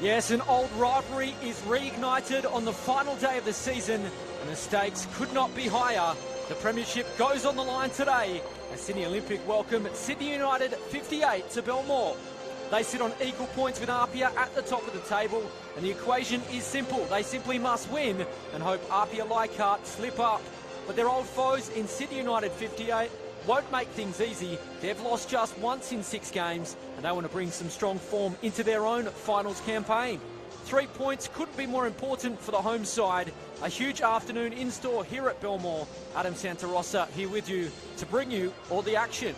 Yes, an old rivalry is reignited on the final day of the season, and the stakes could not be higher. The premiership goes on the line today as Sydney Olympic welcome Sydney United 58 to Belmore. They sit on equal points with Apia at the top of the table, and the equation is simple. They simply must win and hope Apia Leichhardt slip up. But their old foes in Sydney United 58 won't make things easy. They've lost just once in 6 games, and they want to bring some strong form into their own finals campaign. 3 points couldn't be more important for the home side. A huge afternoon in store here at Belmore. Adam Santarossa here with you to bring you all the action.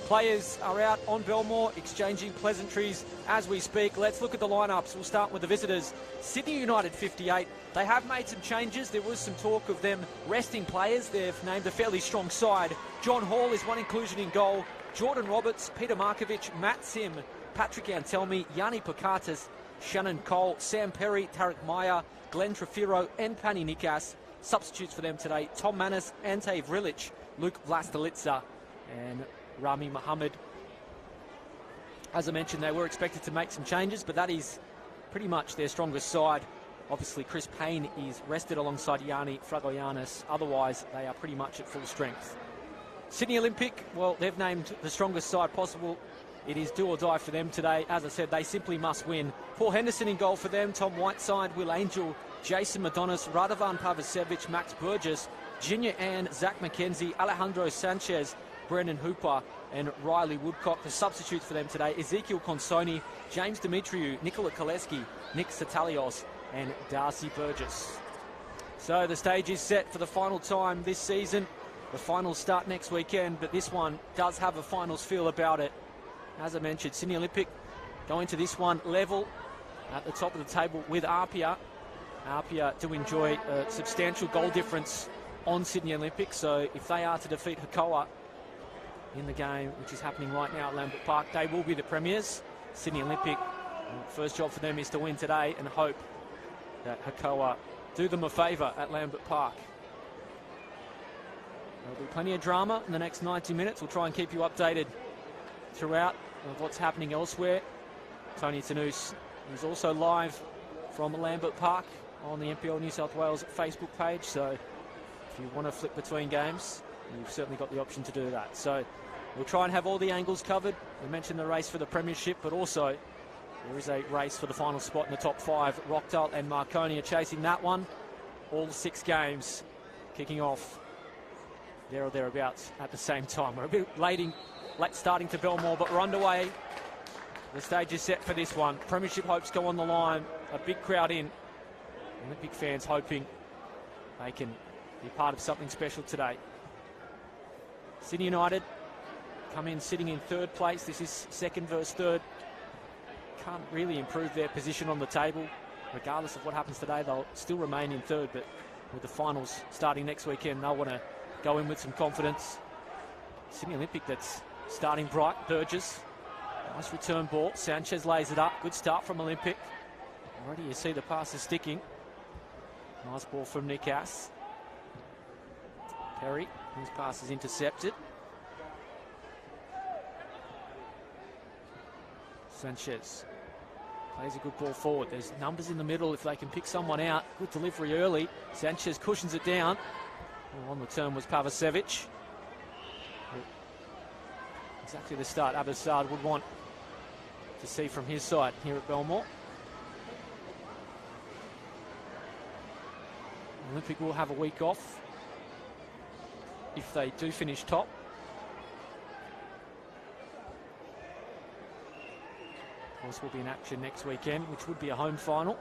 Players are out on Belmore exchanging pleasantries as we speak. Let's look at the lineups. We'll start with the visitors. Sydney United 58. They have made some changes. There was some talk of them resting players. They've named a fairly strong side. John Hall is one inclusion in goal. Jordan Roberts, Peter Markovic, Matt Sim, Patrick Antelmi, Yanni Pakatis, Shannon Cole, Sam Perry, Tarek Meyer, Glenn Trefiro and Pani Nikas. Substitutes for them today: Tom Manis, Ante Vrilic, Luke Vlastelica and Rami Mohammed. As I mentioned, they were expected to make some changes, but that is pretty much their strongest side. Obviously, Chris Payne is rested alongside Yanni Fragoyanis. Otherwise, they are pretty much at full strength. Sydney Olympic, well, they've named the strongest side possible. It is do or die for them today. As I said, they simply must win. Paul Henderson in goal for them, Tom Whiteside, Will Angel, Jason Madonis, Radovan Pavicevic, Max Burgess, Junior Ann, Zach McKenzie, Alejandro Sanchez, Brendan Hooper and Riley Woodcock. The substitutes for them today: Ezekiel Consoni, James Dimitriou, Nikola Koleski, Nick Satalios and Darcy Burgess. So the stage is set for the final time this season. The finals start next weekend, but this one does have a finals feel about it. As I mentioned, Sydney Olympic going to this one level at the top of the table with Apia. Apia do enjoy a substantial goal difference on Sydney Olympic, so if they are to defeat Hakoah in the game, which is happening right now at Lambert Park, they will be the premiers. Sydney Olympic, first job for them is to win today and hope that Hakoah do them a favour at Lambert Park. There'll be plenty of drama in the next 90 minutes. We'll try and keep you updated throughout of what's happening elsewhere. Tony Tanous is also live from Lambert Park on the NPL New South Wales Facebook page, so if you want to flip between games, you've certainly got the option to do that. So we'll try and have all the angles covered. We mentioned the race for the premiership, but also there is a race for the final spot in the top 5. Rockdale and Marconi are chasing that one. All 6 games kicking off there or thereabouts at the same time. We're a bit late starting to Belmore, but we're underway. The stage is set for this one. Premiership hopes go on the line. A big crowd in. Olympic fans hoping they can be part of something special today. Sydney United come in sitting in 3rd place. This is 2nd versus 3rd. Can't really improve their position on the table. Regardless of what happens today, they'll still remain in 3rd, but with the finals starting next weekend, they'll want to go in with some confidence. Sydney Olympic, that's starting bright. Burgess, nice return ball. Sanchez lays it up. Good start from Olympic. Already you see the passes sticking. Nice ball from Nikas. Perry, his pass is intercepted. Sanchez plays a good ball forward. There's numbers in the middle if they can pick someone out. Good delivery early. Sanchez cushions it down. On the turn was Pavicevic. Exactly the start Abbassad would want to see from his side here at Belmore. Olympic will have a week off if they do finish top. Of course, we'll be in action next weekend, which would be a home final.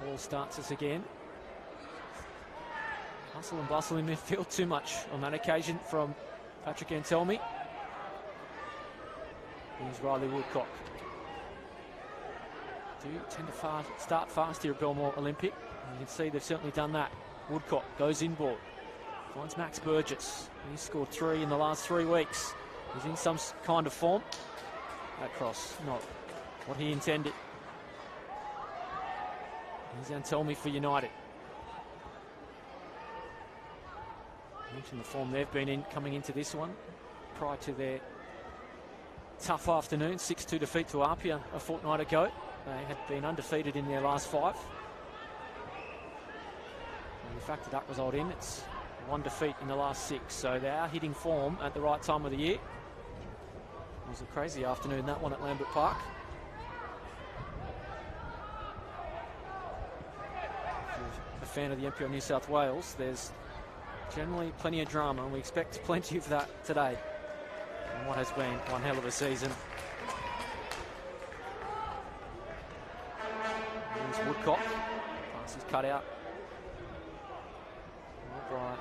Ball starts us again. Hustle and bustle in midfield, too much on that occasion from Patrick Antelmi. Here's Riley Woodcock. Do tend to start fast here at Belmore Olympic. You can see they've certainly done that. Woodcock goes inboard. Finds Max Burgess. He's scored 3 in the last 3 weeks. He's in some kind of form. That cross, not what he intended. Here's Antelmi for United. I mentioned the form they've been in coming into this one prior to their tough afternoon 6-2 defeat to Apia a fortnight ago. They had been undefeated in their last 5. And you factor that result in, it's 1 defeat in the last 6, so they are hitting form at the right time of the year. It was a crazy afternoon, that one at Lambert Park. If you're a fan of the NPL New South Wales, there's generally plenty of drama, and we expect plenty of that today in what has been one hell of a season. Here's Woodcock, pass is cut out by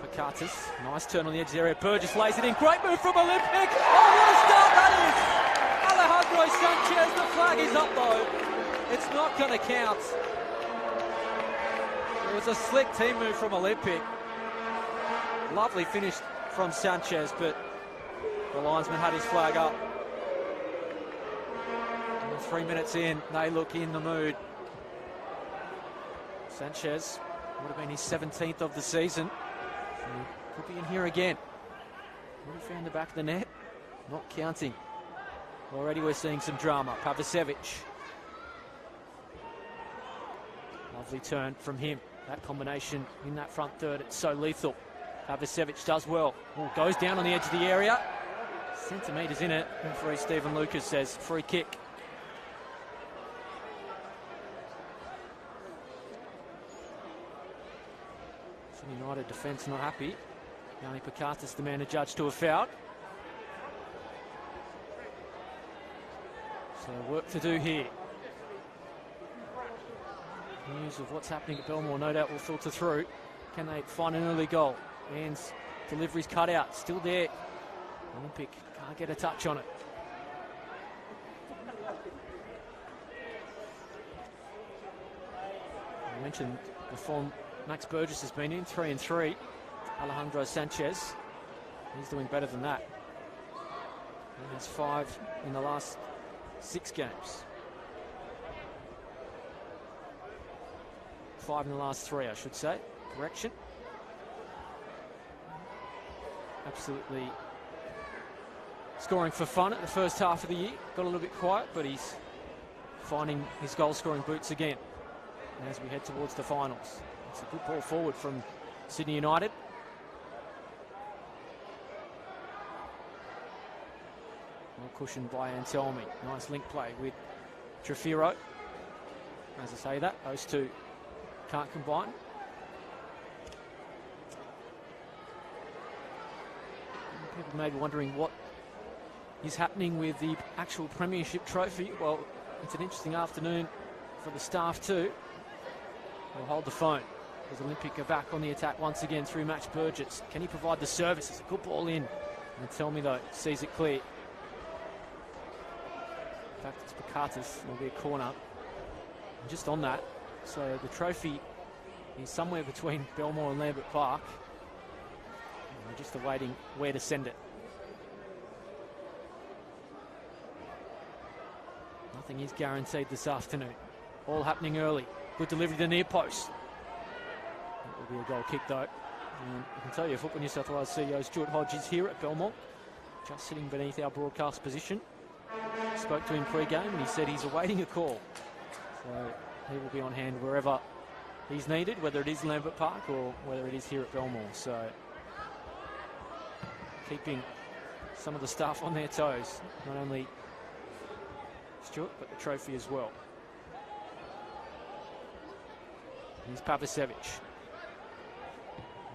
Pakatis. Nice turn on the edge of the area. Burgess lays it in. Great move from Olympic. Oh, what a start that is! Alejandro Sanchez, the flag is up though. It's not going to count. It was a slick team move from Olympic. Lovely finish from Sanchez, but the linesman had his flag up. And 3 minutes in, they look in the mood. Sanchez would have been his 17th of the season. Could be in here again. Would have found the back of the net. Not counting. Already we're seeing some drama. Pavicevic. Lovely turn from him. That combination in that front third, it's so lethal. Pavicevic does well. Ooh, goes down on the edge of the area. Centimetres in it. Referee Stephen Lucas says free kick. United defence not happy. Yanni Pakatis, the man adjudged to a foul. So work to do here. News of what's happening at Belmore no doubt will filter through. Can they find an early goal? Man's delivery's cut out, still there. Olympic can't get a touch on it. I mentioned the form Max Burgess has been in, 3-3. Alejandro Sanchez, he's doing better than that. He has 5 in the last 6 games. 5 in the last 3, I should say. Correction. Absolutely scoring for fun at the first half of the year. Got a little bit quiet, but he's finding his goal-scoring boots again as we head towards the finals. It's a good ball forward from Sydney United. Well cushioned by Anselmi. Nice link play with Trefiro. As I say that, those two can't combine. People may be wondering what is happening with the actual premiership trophy. Well, it's an interesting afternoon for the staff too. We'll hold the phone as Olympic are back on the attack once again through Max Burgess. Can he provide the service? It's a good ball in. And tell me though, sees it clear. In fact, it's Pakatis. There'll be a corner. And just on that, so the trophy is somewhere between Belmore and Lambert Park. And we're just awaiting where to send it. Nothing is guaranteed this afternoon. All happening early. Good delivery to the near post. That will be a goal kick though. And I can tell you, Football New South Wales CEO Stuart Hodge is here at Belmore, just sitting beneath our broadcast position. Spoke to him pre-game and he said he's awaiting a call. So he will be on hand wherever he's needed, whether it is Lambert Park or whether it is here at Belmore. So keeping some of the staff on their toes, not only Stuart, but the trophy as well. Here's Pavicevic.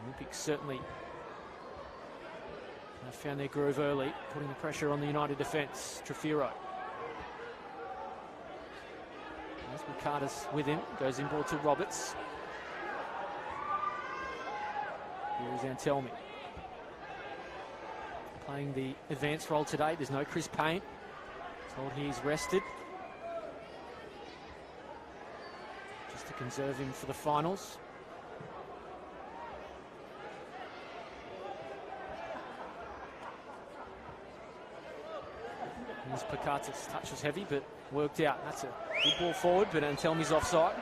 Olympics certainly have found their groove early, putting the pressure on the United defence. Trefiro. As Ricardas with him, goes in ball to Roberts. Here is Antelmi. Playing the advanced role today. There's no Chris Payne. Told he's rested. Just to conserve him for the finals. Here's Pakatis. Touch was heavy, but worked out. That's a good ball forward, but Antelmi's offside.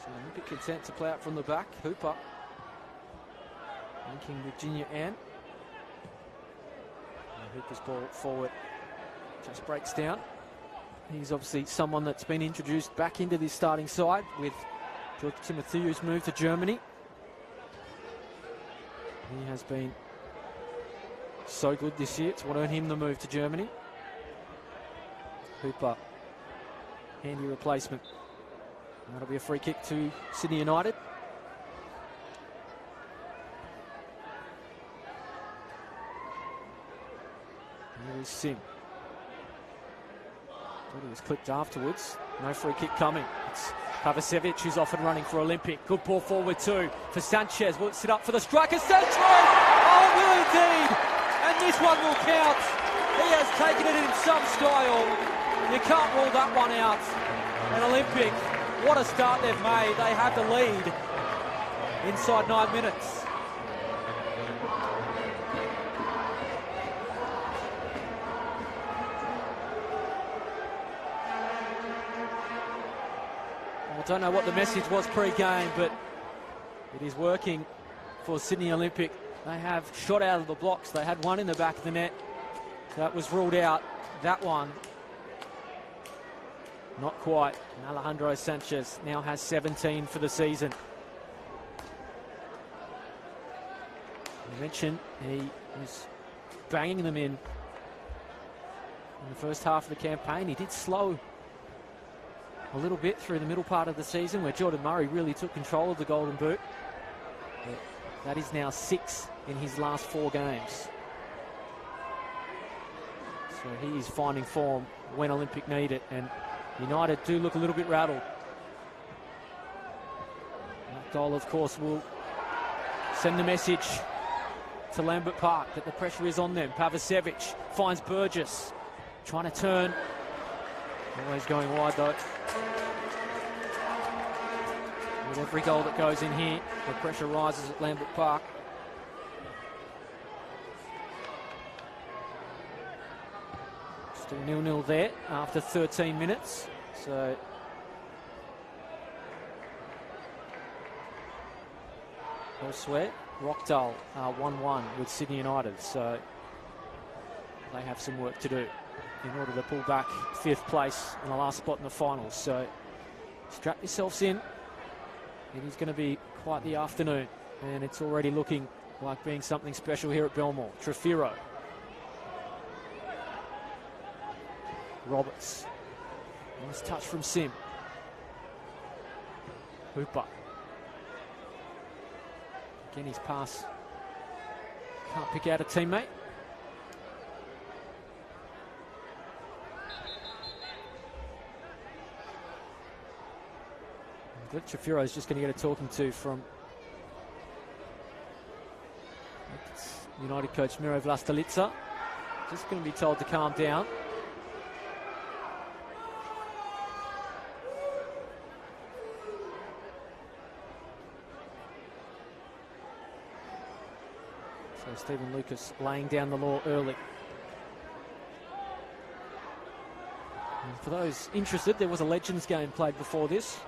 So Olympic content to play out from the back. Hooper linking with Junior Ann. Hooper's ball forward just breaks down. He's obviously someone that's been introduced back into this starting side with George Timotheou's move to Germany. He has been so good this year. It's what earned him the move to Germany. Hooper, handy replacement. And that'll be a free kick to Sydney United. Here is Sim. Thought he was clipped afterwards. No free kick coming. It's Pavicevic who's off and running for Olympic. Good ball forward too for Sanchez. Will it sit up for the striker? Sanchez! Oh, will indeed! And this one will count. He has taken it in some style. You can't rule that one out. And Olympic, what a start they've made. They have the lead inside 9 minutes. I don't know what the message was pre-game, but it is working for Sydney Olympic. They have shot out of the blocks. They had one in the back of the net. That was ruled out. That one, not quite. And Alejandro Sanchez now has 17 for the season. I mentioned he was banging them in the first half of the campaign. He did slow a little bit through the middle part of the season where Jordan Murray really took control of the Golden Boot. But that is now 6 in his last 4 games. So he is finding form when Olympic need it, and United do look a little bit rattled. That goal, of course, will send the message to Lambert Park that the pressure is on them. Pavicevic finds Burgess, trying to turn. Always going wide though. With every goal that goes in here, the pressure rises at Lambert Park. Still 0-0 there after 13 minutes. So elsewhere, Rockdale 1-1 with Sydney United. So they have some work to do in order to pull back 5th place in the last spot in the finals. So strap yourselves in. It is going to be quite the afternoon, and it's already looking like being something special here at Belmore. Trefiro. Roberts. Nice touch from Sim. Hooper. Again, his pass can't pick out a teammate. Trefiro is just going to get a talking to from United coach Miro Vlastelica. Just going to be told to calm down. So Stephen Lucas laying down the law early. And for those interested, there was a Legends game played before this.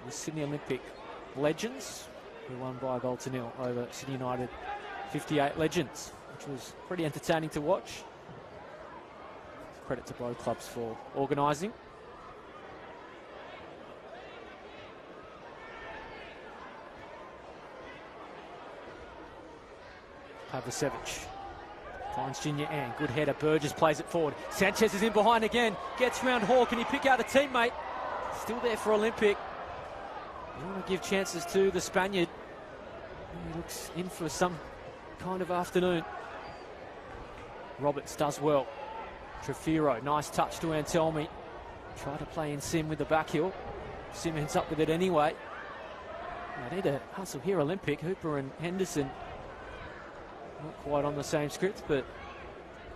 The Sydney Olympic Legends, who won by a goal to 0 over Sydney United 58 Legends, which was pretty entertaining to watch. Credit to both clubs for organising. Pavicevic finds Junior Ann, good header, Burgess plays it forward. Sanchez is in behind again, gets round Hall, can he pick out a teammate? Still there for Olympic. You want to give chances to the Spaniard. He looks in for some kind of afternoon. Roberts does well. Trefiro, nice touch to Antelmi. Try to play in Sim with the back heel. Sim ends up with it anyway. They need to hustle here, Olympic. Hooper and Henderson not quite on the same script, but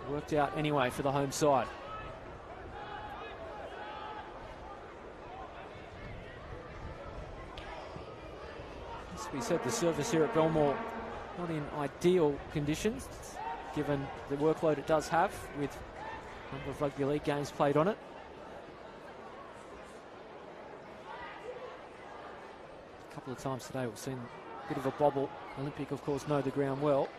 worked out anyway for the home side. We said the service here at Belmore not in ideal conditions, given the workload it does have with a number of rugby league games played on it. couple of times today we've seen a bit of a bobble. Olympic, of course, know the ground well.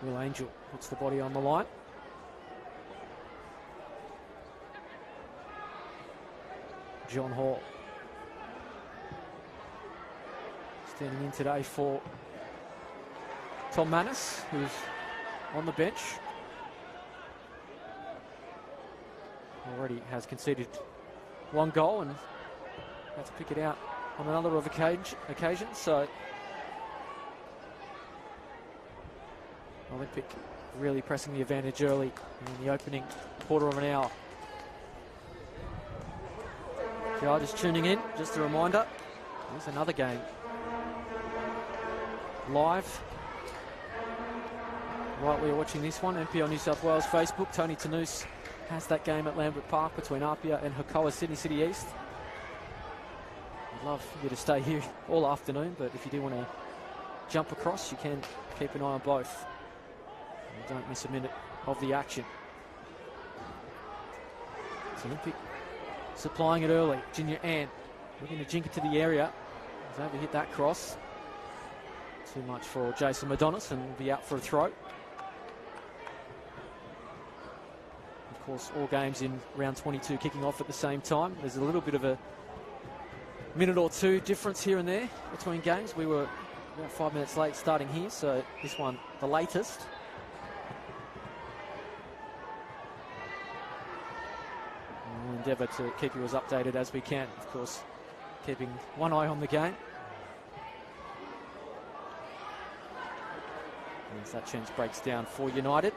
Will Angel puts the body on the line. John Hall standing in today for Tom Manus, who's on the bench. Already has conceded one goal and had to pick it out on another of occasions. So Olympic really pressing the advantage early in the opening quarter of an hour. If you are just tuning in, just a reminder, there's another game live right where you're watching this one. NPL New South Wales Facebook. Tony Tanous has that game at Lambert Park between Apia and Hakoah, Sydney City East. I'd love you to stay here all afternoon, but if you do want to jump across, you can keep an eye on both. And don't miss a minute of the action. It's Olympic supplying it early. Junior Ann looking to jink it to the area. He's over hit that cross. Too much for Jason Madonis and will be out for a throw. Of course, all games in round 22 kicking off at the same time. There's a little bit of a minute or two difference here and there between games. We were about 5 minutes late starting here, so this one the latest. We'll endeavour to keep you as updated as we can, of course, keeping one eye on the game. As that chance breaks down for United.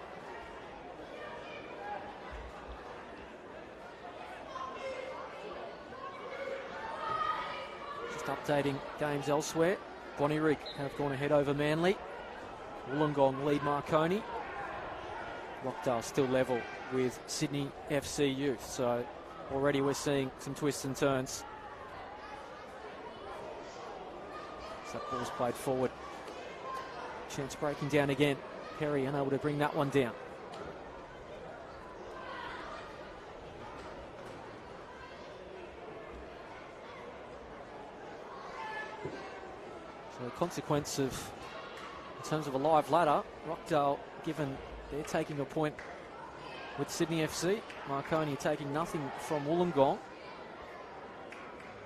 Just updating games elsewhere. Bonnyrigg have gone ahead over Manly. Wollongong lead Marconi. Rockdale still level with Sydney FC Youth. So already we're seeing some twists and turns. So that ball's played forward. Chance breaking down again. Perry unable to bring that one down. So the consequence of, in terms of a live ladder, Rockdale, given they're taking a point with Sydney FC, Marconi taking nothing from Wollongong,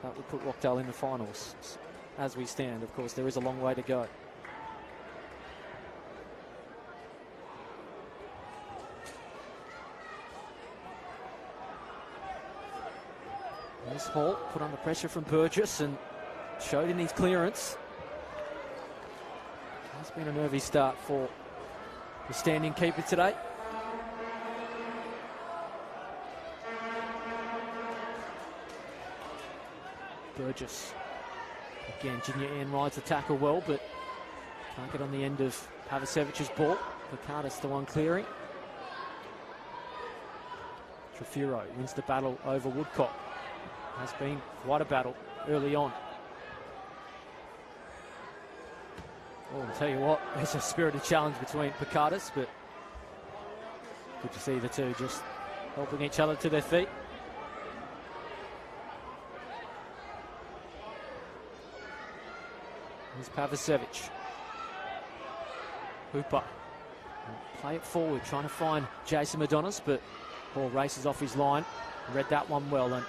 that would put Rockdale in the finals. As we stand, of course, there is a long way to go. This Hall put under pressure from Burgess and showed in his clearance. It's been a nervy start for the standing keeper today. Burgess. Again, Junior Ann rides the tackle well, but can't get on the end of Pavasevic's ball. Picardas the one clearing. Trefiro wins the battle over Woodcock. Has been quite a battle early on. Oh, I'll tell you what, there's a spirited challenge between Picardas, but good to see the two just helping each other to their feet. Here's Pavasevic. Hooper. Play it forward, trying to find Jason Madonis, but ball races off his line. Read that one well and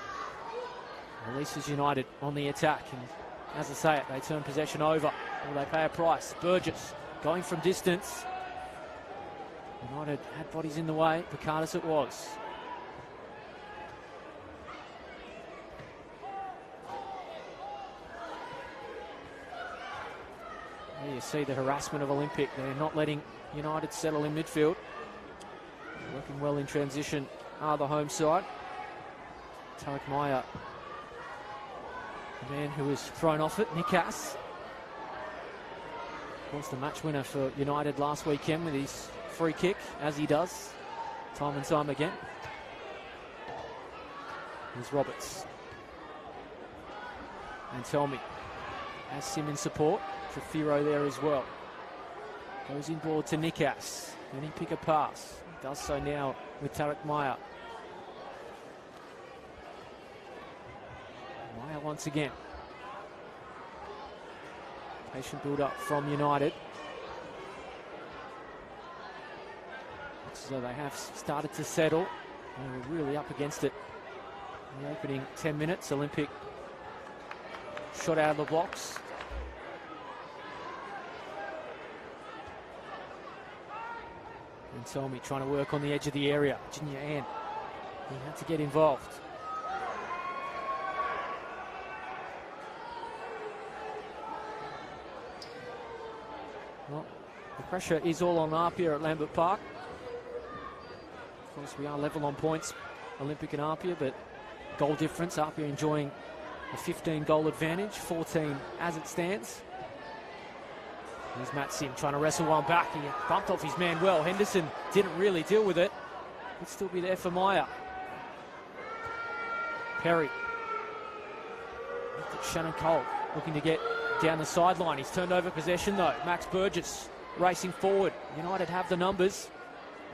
releases United on the attack. And as I say it, they turn possession over. Or they pay a price. Burgess going from distance. United had bodies in the way. Picardas it was. There you see the harassment of Olympic. They're not letting United settle in midfield. Working well in transition are the home side. Tarek Meyer, the man who was thrown off it, Nikas. Of course, the match winner for United last weekend with his free kick, as he does time and time again. Here's Roberts. And Telmy has Sim in support. Trefiro there as well. Goes inboard to Nikas. Then he pick a pass. Does so now with Tarek Meyer. Meyer once again. Patient build-up from United. Looks as though they have started to settle. They were really up against it in the opening 10 minutes. Olympic shot out of the blocks. And Tommy trying to work on the edge of the area. Junior Ann, he had to get involved. Well, the pressure is all on Apia at Lambert Park. Of course, we are level on points, Olympic and Apia, but goal difference, Apia enjoying a 15-goal advantage, 14 as it stands. Here's Matt Sim trying to wrestle one back. He bumped off his man well. Henderson didn't really deal with it. Could still be there for Meyer. Perry. Shannon Cole looking to get down the sideline. He's turned over possession though. Max Burgess racing forward. United have the numbers.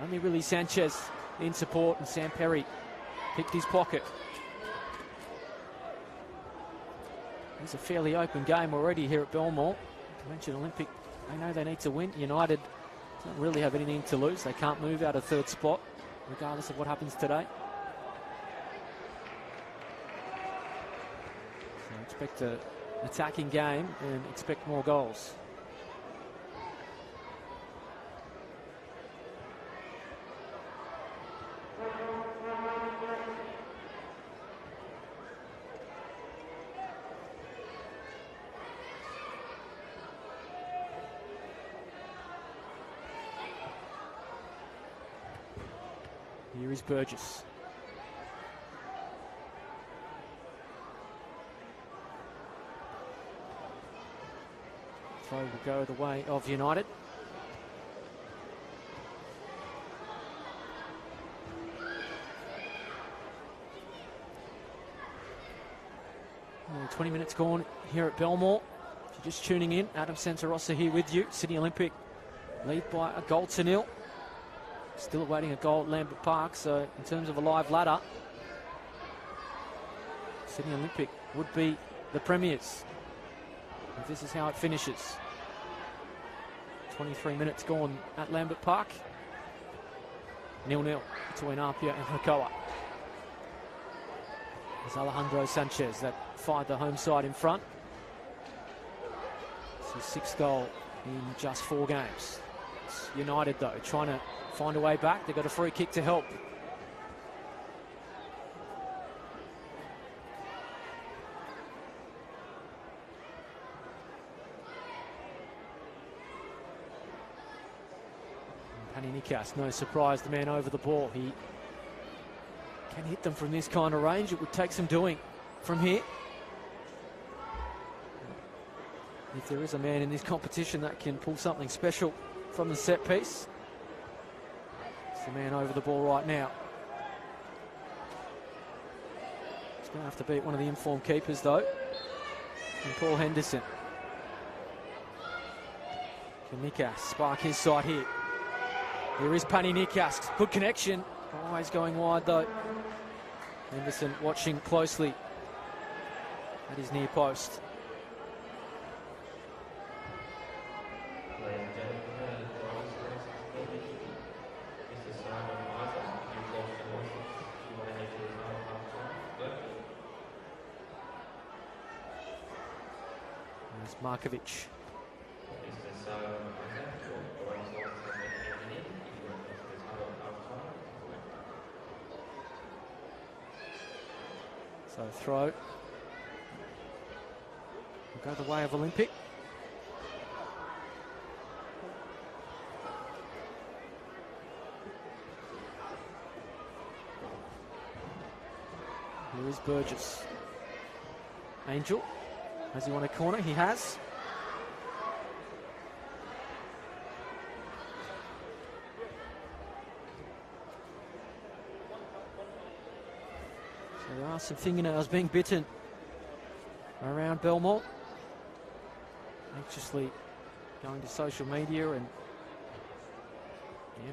Only really Sanchez in support, and Sam Perry picked his pocket. It's a fairly open game already here at Belmore. I mentioned Olympic, they know they need to win. United don't really have anything to lose. They can't move out of third spot, regardless of what happens today. So expect an attacking game and expect more goals. Here is Burgess. Throw will go the way of United. Only 20 minutes gone here at Belmore. If you're just tuning in, Adam Santarossa here with you. Sydney Olympic lead by a goal to nil. Still awaiting a goal at Lambert Park, so in terms of a live ladder, Sydney Olympic would be the premiers if this is how it finishes. 23 minutes gone at Lambert Park. 0-0 between Apia and Hakoa. It's Alejandro Sanchez that fired the home side in front. It's his sixth goal in just 4 games. It's United though, trying to find a way back. They've got a free kick to help. Paninikas, no surprise, the man over the ball. He can hit them from this kind of range. It would take some doing from here. If there is a man in this competition that can pull something special from the set piece, the man over the ball right now. He's going to have to beat one of the informed keepers though, and Paul Henderson. Can Nikas spark his side here? There is Pani Nikas, good connection, always going wide though. Henderson watching closely at his near post. Markovic. So throw will go the way of Olympic. Here is Burgess. Angel. Has he won a corner? He has. So there are some fingernails being bitten around Belmore. Anxiously going to social media, and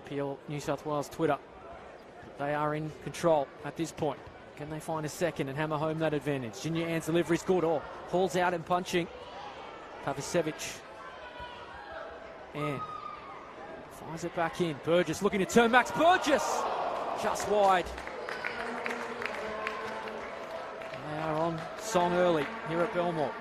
NPL New South Wales Twitter. They are in control at this point. Can they find a second and hammer home that advantage? Junior Ann's delivery is good. Oh, hauls out and punching. Pavicevic. And finds it back in. Burgess looking to turn Max Burgess. Just wide. They are on song early here at Belmore.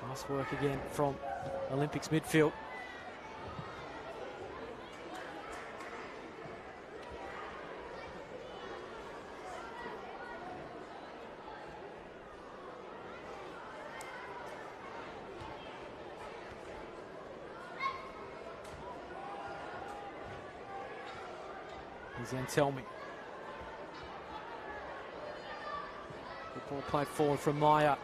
Nice work again from Olympics midfield. Here's Antelmi. Good ball played forward from Meyer.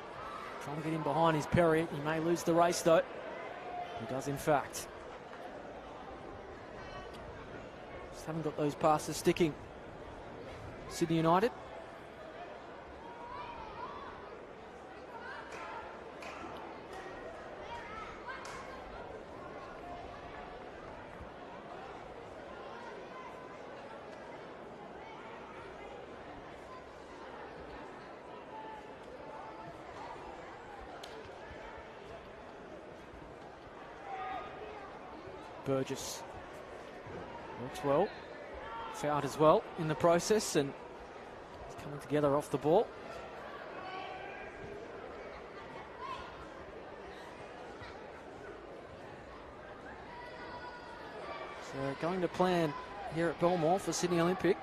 Trying to get in behind his Perry. He may lose the race though. He does in fact. Just haven't got those passes sticking. Sydney United. Burgess works well, fouled as well in the process, and he's coming together off the ball. So going to plan here at Belmore for Sydney Olympic.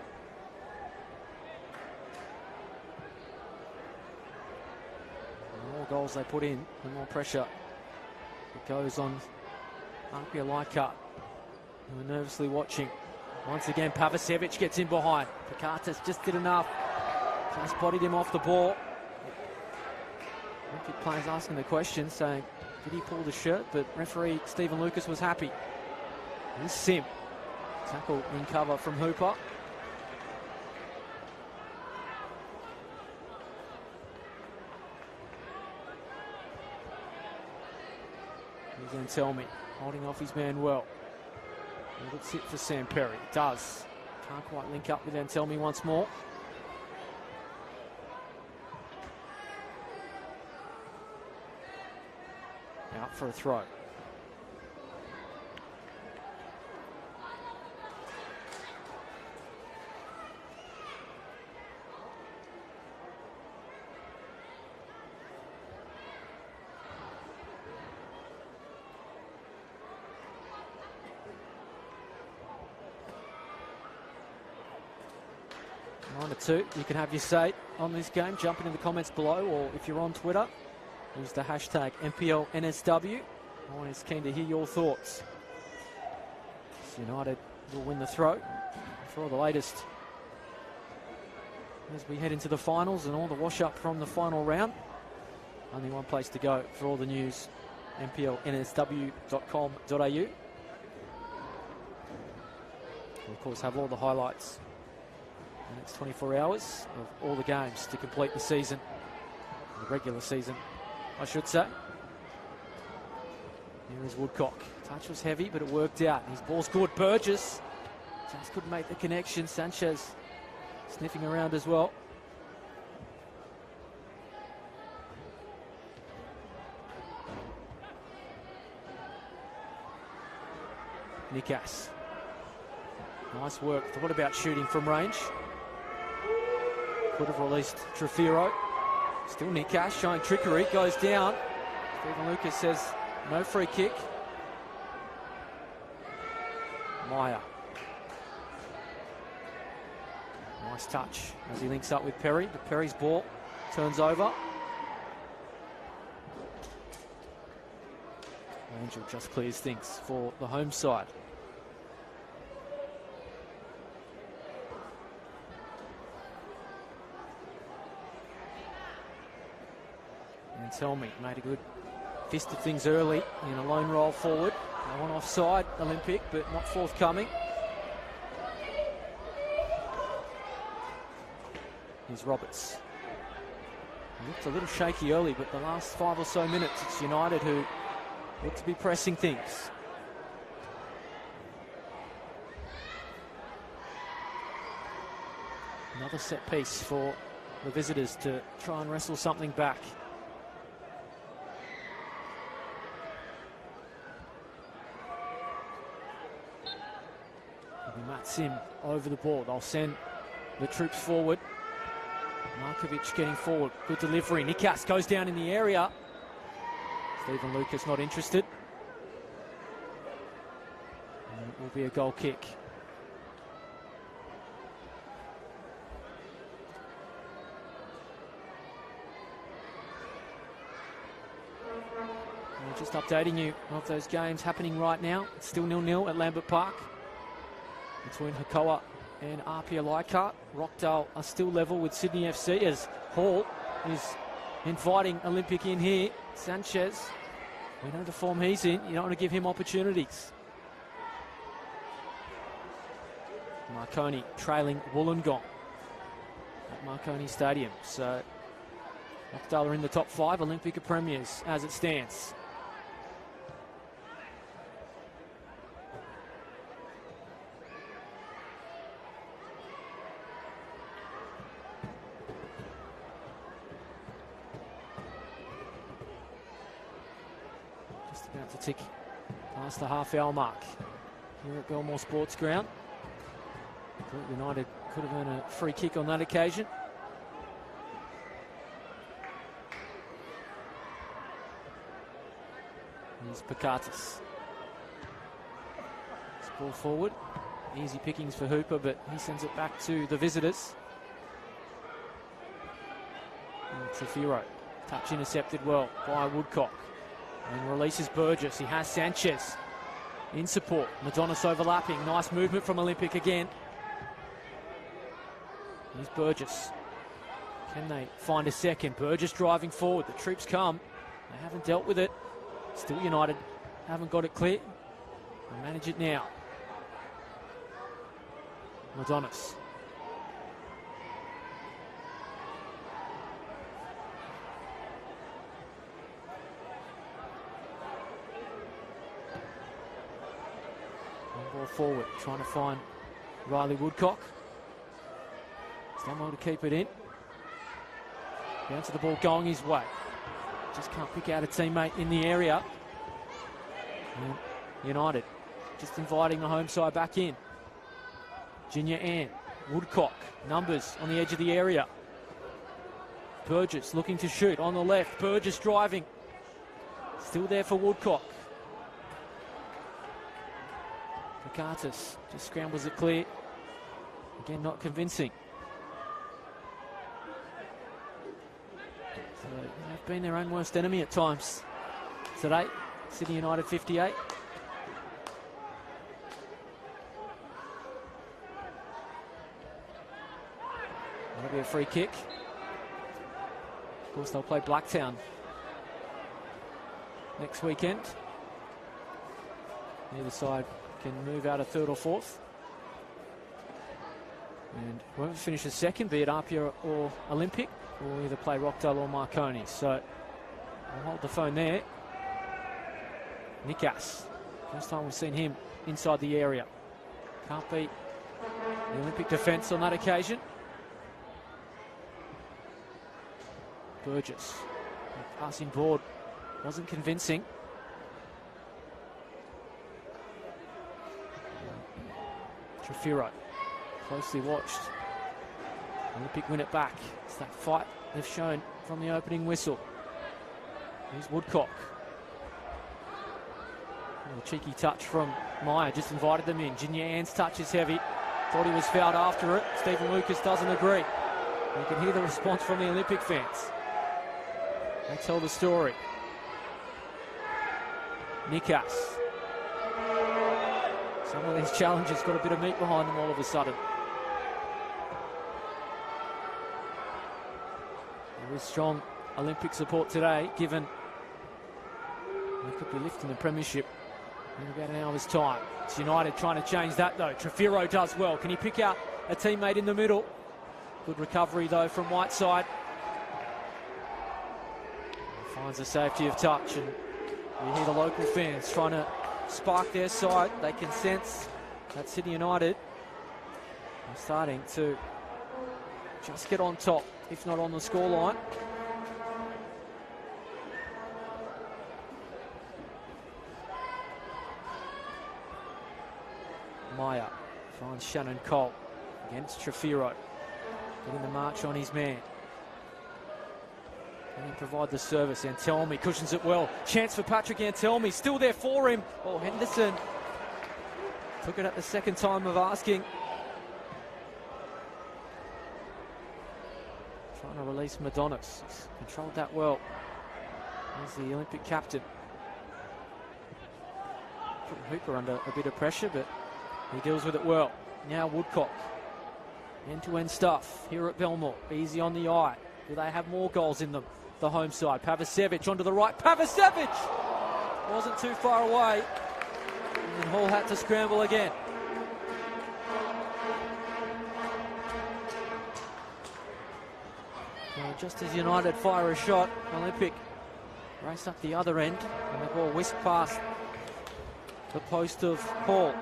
The more goals they put in, the more pressure it goes on. Might be a light cut. We're nervously watching. Once again, Pavicevic gets in behind. Picatas just did enough. Just bodied him off the ball. Olympic players asking the question, saying, did he pull the shirt? But referee Stephen Lucas was happy. Here's Sim. Tackle in cover from Hooper. Here's Antelmi. Holding off his man well. Will it sit for Sam Perry? It does. Can't quite link up with Antelmi once more. Out for a throw. Two. You can have your say on this game. Jump into the comments below, or if you're on Twitter, use the hashtag NPL NSW. I'm always keen to hear your thoughts. United will win the throw. For all the latest as we head into the finals and all the wash up from the final round. Only one place to go for all the news. NPLNSW.com.au. We'll of course have all the highlights the next 24 hours of all the games to complete the season, the regular season, I should say. Here is Woodcock. Touch was heavy, but it worked out. His ball's good. Burgess just couldn't make the connection. Sanchez sniffing around as well. Nikas. Nice work. What about shooting from range? Could have released Trefiro. Still Nikas showing trickery. Goes down. Stephen Lucas says no free kick. Meyer. Nice touch as he links up with Perry, but Perry's ball turns over. Angel just clears things for the home side. And Telmy made a good fist of things early in a lone roll forward. No one offside, Olympic, but not forthcoming. Here's Roberts. He looked a little shaky early, but the last 5 or so minutes, it's United who look to be pressing things. Another set piece for the visitors to try and wrestle something back. Matt Sim over the ball. They'll send the troops forward. Markovic getting forward. Good delivery. Nikas goes down in the area. Stephen Lucas not interested. And it will be a goal kick. And just updating you of those games happening right now. It's still 0-0 at Lambert Park between Hakoah and Apia Leichhardt. Rockdale are still level with Sydney FC as Hall is inviting Olympic in here. Sanchez, we know the form he's in. You don't want to give him opportunities. Marconi trailing Wollongong at Marconi Stadium. So Rockdale are in the top 5. Olympic are premiers as it stands. About to tick past the half-hour mark here at Belmore Sports Ground. United could have earned a free kick on that occasion. Here's Pakatis. Ball forward. Easy pickings for Hooper, but he sends it back to the visitors. And Trefiro. Touch intercepted well by Woodcock. And releases Burgess. He has Sanchez in support. Madonis overlapping. Nice movement from Olympic again. Here's Burgess. Can they find a second? Burgess driving forward. The troops come. They haven't dealt with it. Still United haven't got it clear. They'll manage it now. Madonis. Ball forward, trying to find Riley Woodcock. Someone to keep it in. Down to the ball going his way. Just can't pick out a teammate in the area. And United just inviting the home side back in. Junior Ann, Woodcock, numbers on the edge of the area. Burgess looking to shoot on the left. Burgess driving. Still there for Woodcock. Pakatis just scrambles it clear. Again, not convincing. So they've been their own worst enemy at times today. Sydney United 58. That'll be a free kick. Of course, they'll play Blacktown next weekend. Neither side can move out of third or fourth. And whoever finishes second, be it Apia or Olympic, will either play Rockdale or Marconi. So I'll hold the phone there. Nikas. First time we've seen him inside the area. Can't beat the Olympic defence on that occasion. Burgess. The passing board wasn't convincing. Trefiro, closely watched. Olympic win it back. It's that fight they've shown from the opening whistle. Here's Woodcock. A cheeky touch from Meyer, just invited them in. Junior Ann's touch is heavy. Thought he was fouled after it. Stephen Lucas doesn't agree. You can hear the response from the Olympic fans. They tell the story. Nikas. Some of these challenges got a bit of meat behind them all of a sudden. There is strong Olympic support today, given they could be lifting the premiership in about an hour's time. It's United trying to change that though. Trefiro does well. Can he pick out a teammate in the middle? Good recovery though from Whiteside. Finds the safety of touch, and you hear the local fans trying to spark their side. They can sense that Sydney United are starting to just get on top, if not on the scoreline. Meyer finds Shannon Cole against Trefiro, getting the march on his man. Can he provide the service? Antelmi cushions it well. Chance for Patrick Antelmi, still there for him. Oh, Henderson took it at the second time of asking. Trying to release Madonis. He's controlled that well. He's the Olympic captain. Putting Hooper under a bit of pressure, but he deals with it well. Now Woodcock. End-to-end stuff here at Belmore. Easy on the eye. Do they have more goals in them? The home side. Pavicevic onto the right. Pavicevic! Wasn't too far away. And Hall had to scramble again. Well, just as United fire a shot, Olympic race up the other end, and the ball whisked past the post of Hall.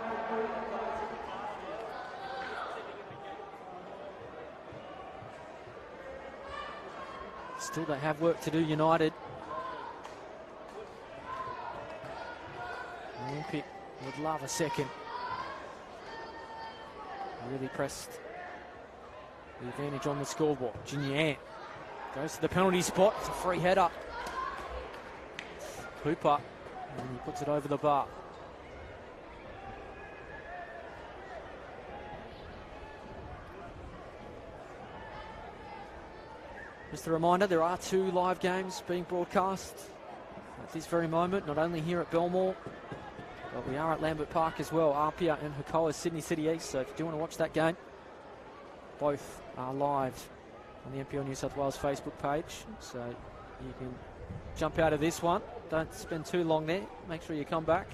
Still they have work to do, United. Olympic would love a second. Really pressed the advantage on the scoreboard. Jinyan goes to the penalty spot. It's a free header. Hooper, and he puts it over the bar. Just a reminder, there are 2 live games being broadcast at this very moment, not only here at Belmore, but we are at Lambert Park as well. Apia and Hakoah, Sydney City East. So if you do want to watch that game, both are live on the NPL New South Wales Facebook page. So you can jump out of this one. Don't spend too long there. Make sure you come back.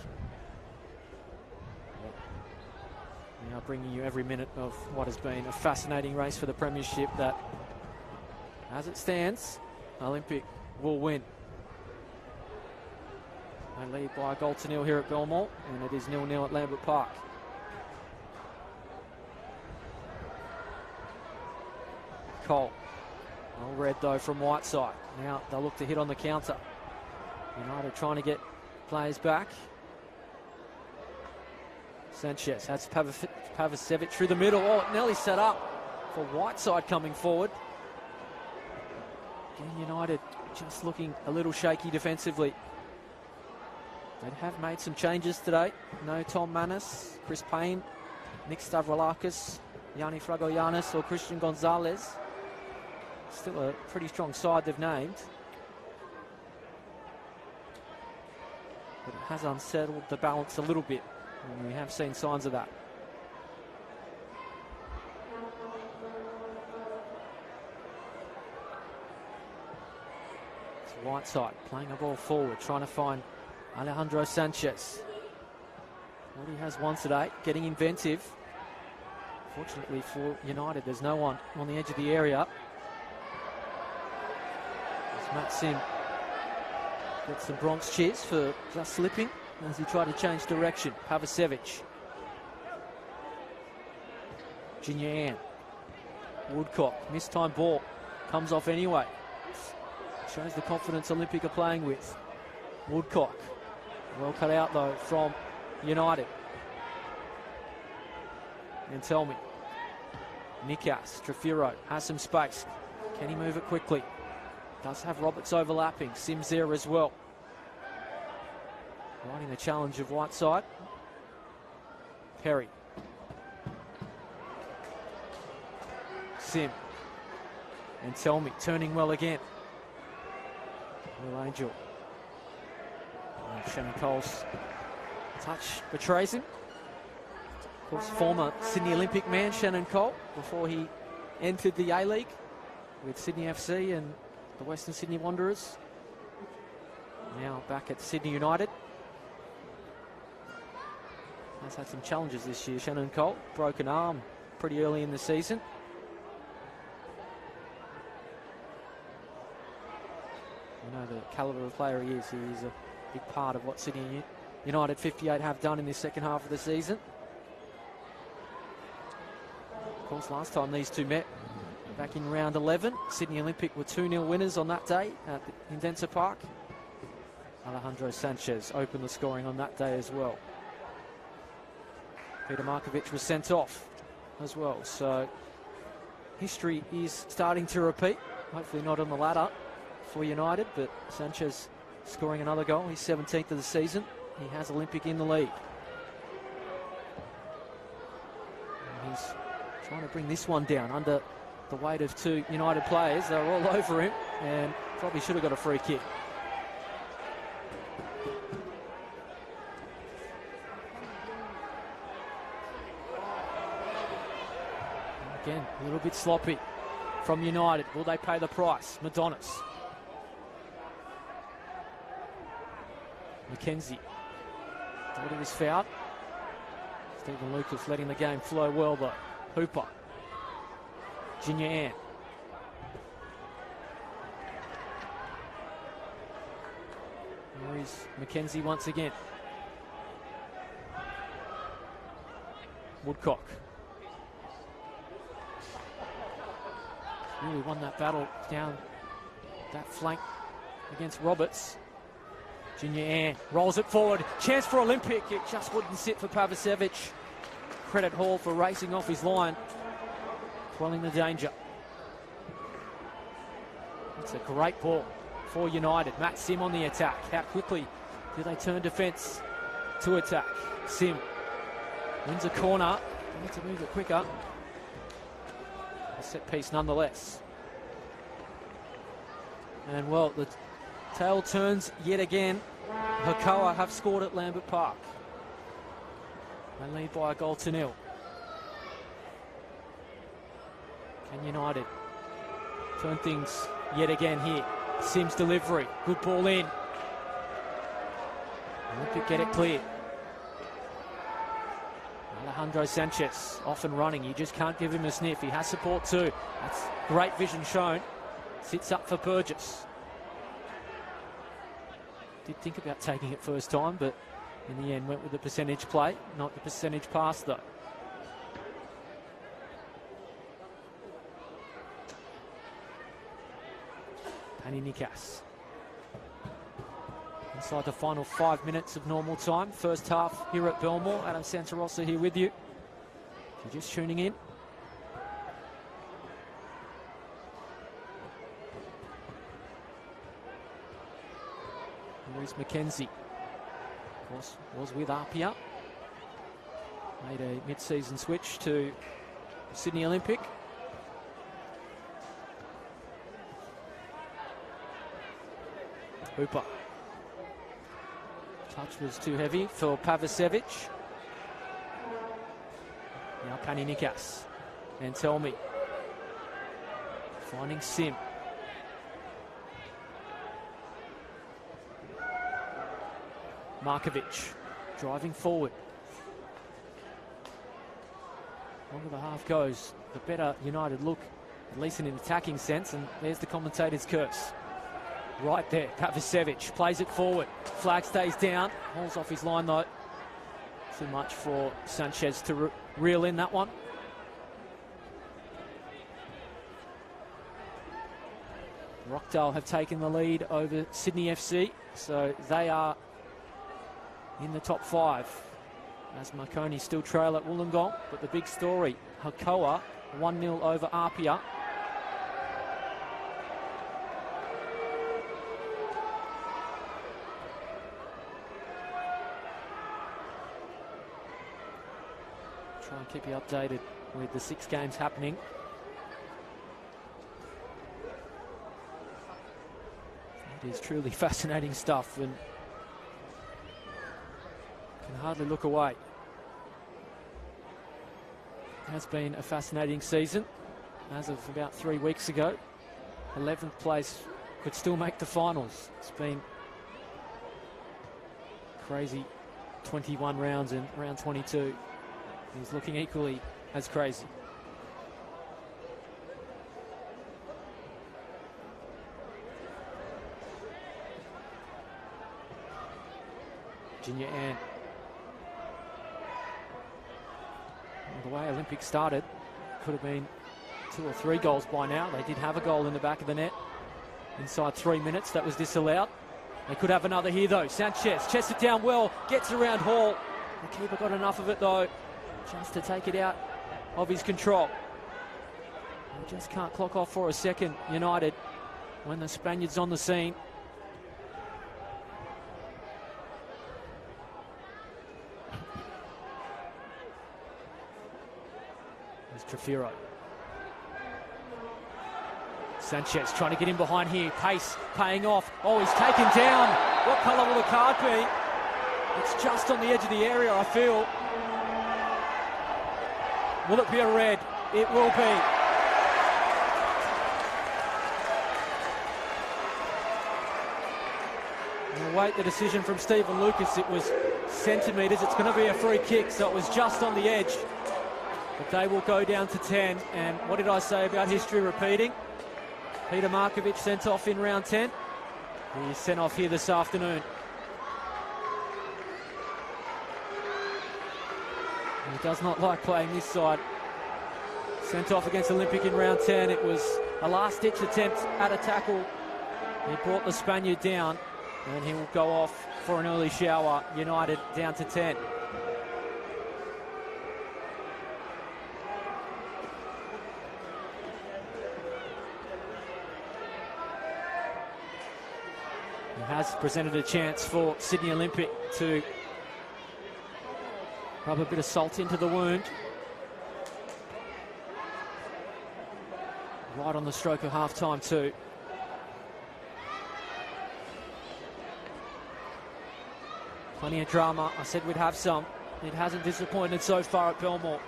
We are bringing you every minute of what has been a fascinating race for the premiership that, as it stands, Olympic will win. They lead by a goal to 0 here at Belmore, and it is 0-0 at Lambert Park. Cole. Well read though from Whiteside. Now they'll look to hit on the counter. United trying to get players back. Sanchez has Pavicevic through the middle. Oh, it nearly set up for Whiteside coming forward. Again, United just looking a little shaky defensively. They have made some changes today. No Tom Manis, Chris Payne, Nick Stavroulakis, Yanni Fragoyanis or Christian Gonzalez. Still a pretty strong side they've named. But it has unsettled the balance a little bit, and we have seen signs of that. Whiteside playing a ball forward, trying to find Alejandro Sanchez. Well, he has one today, getting inventive. Fortunately for United, there's no one on the edge of the area. As Matt Sim gets some Bronx cheers for just slipping as he tried to change direction. Pavicevic. Jinyan. Woodcock, missed time ball, comes off anyway. Shows the confidence Olympic are playing with. Woodcock. Well cut out though from United. And tell me. Nikas, Trefiro has some space. Can he move it quickly? Does have Roberts overlapping. Sims there as well. Riding the challenge of Whiteside. Perry. Sim. And Tell Me, turning well again. Will Angel. And Shannon Cole's touch betrays him. Of course, former Sydney Olympic man Shannon Cole, before he entered the A-League with Sydney FC and the Western Sydney Wanderers. Now back at Sydney United. Has had some challenges this year, Shannon Cole. Broken arm pretty early in the season. You know the calibre of player he is. He is a big part of what Sydney United 58 have done in this second half of the season. Of course, last time these two met, back in round 11, Sydney Olympic were 2-0 winners on that day at the Indensa Park. Alejandro Sanchez opened the scoring on that day as well. Peter Markovic was sent off as well, so history is starting to repeat. Hopefully not on the ladder for United, but Sanchez scoring another goal. He's 17th of the season. He has Olympic in the lead. And he's trying to bring this one down under the weight of two United players. They're all over him and probably should have got a free kick. Again, a little bit sloppy from United. Will they pay the price? Madonis. McKenzie. Thought he was fouled. Stephen Lucas letting the game flow well though. Hooper. Junior Ann. Here is McKenzie once again. Woodcock. Really won that battle down that flank against Roberts. Junior Ann rolls it forward. Chance for Olympic. It just wouldn't sit for Pavicevic. Credit Hall for racing off his line, quelling the danger. It's a great ball for United. Matt Sim on the attack. How quickly do they turn defence to attack? Sim wins a corner. Need to move it quicker. A set piece nonetheless. And well, the tail turns yet again. Hakoah have scored at Lambert Park. They lead by a goal to 0. Can United turn things yet again here? Sim's delivery, good ball in. Olympic get it clear. Alejandro Sanchez off and running. You just can't give him a sniff. He has support too. That's great vision shown. Sits up for Burgess. Did think about taking it first time, but in the end went with the percentage play, not the percentage pass though. Penny Nikas. Inside the final 5 minutes of normal time. First half here at Belmore. Adam Santarossa here with you. If you're just tuning in. Here's McKenzie. Of course, was with Apia. Made a mid-season switch to Sydney Olympic. Hooper. Touch was too heavy for Pavicevic. Now Penny Nikas. And Tell Me. Finding Sim. Markovic driving forward. The longer the half goes, the better United look, at least in an attacking sense, and there's the commentator's curse. Right there, Pavicevic plays it forward. Flag stays down, holds off his line though. Too much for Sanchez to reel in that one. Rockdale have taken the lead over Sydney FC, so they are in the top 5 as Marconi still trail at Wollongong. But the big story, Hakoah 1-0 over Apia. Try and keep you updated with the 6 games happening It is truly fascinating stuff, and can hardly look away. It has been a fascinating season. As of about 3 weeks ago, 11th place could still make the finals. It's been crazy 21 rounds, and round 22 is looking equally as crazy. Virginia Ann. The way Olympic started, could have been 2 or 3 goals by now. They did have a goal in the back of the net inside 3 minutes. That was disallowed. They could have another here though. Sanchez chests it down well, gets around Hall. The keeper got enough of it though, just to take it out of his control. They just can't clock off for a second, United, when the Spaniards on the scene. There's Trefiro. Sanchez trying to get in behind here. Pace paying off. Oh, he's taken down. What colour will the card be? It's just on the edge of the area, I feel. Will it be a red? It will be. And await the decision from Stephen Lucas. It was centimetres. It's going to be a free kick, so it was just on the edge. But they will go down to 10. And what did I say about history repeating? Peter Markovic sent off in round 10. He's sent off here this afternoon. He does not like playing this side. Sent off against Olympic in round 10. It was a last-ditch attempt at a tackle. He brought the Spaniard down, and he will go off for an early shower. United down to 10. Has presented a chance for Sydney Olympic to rub a bit of salt into the wound. Right on the stroke of half-time too. Plenty of drama. I said we'd have some. It hasn't disappointed so far at Belmore.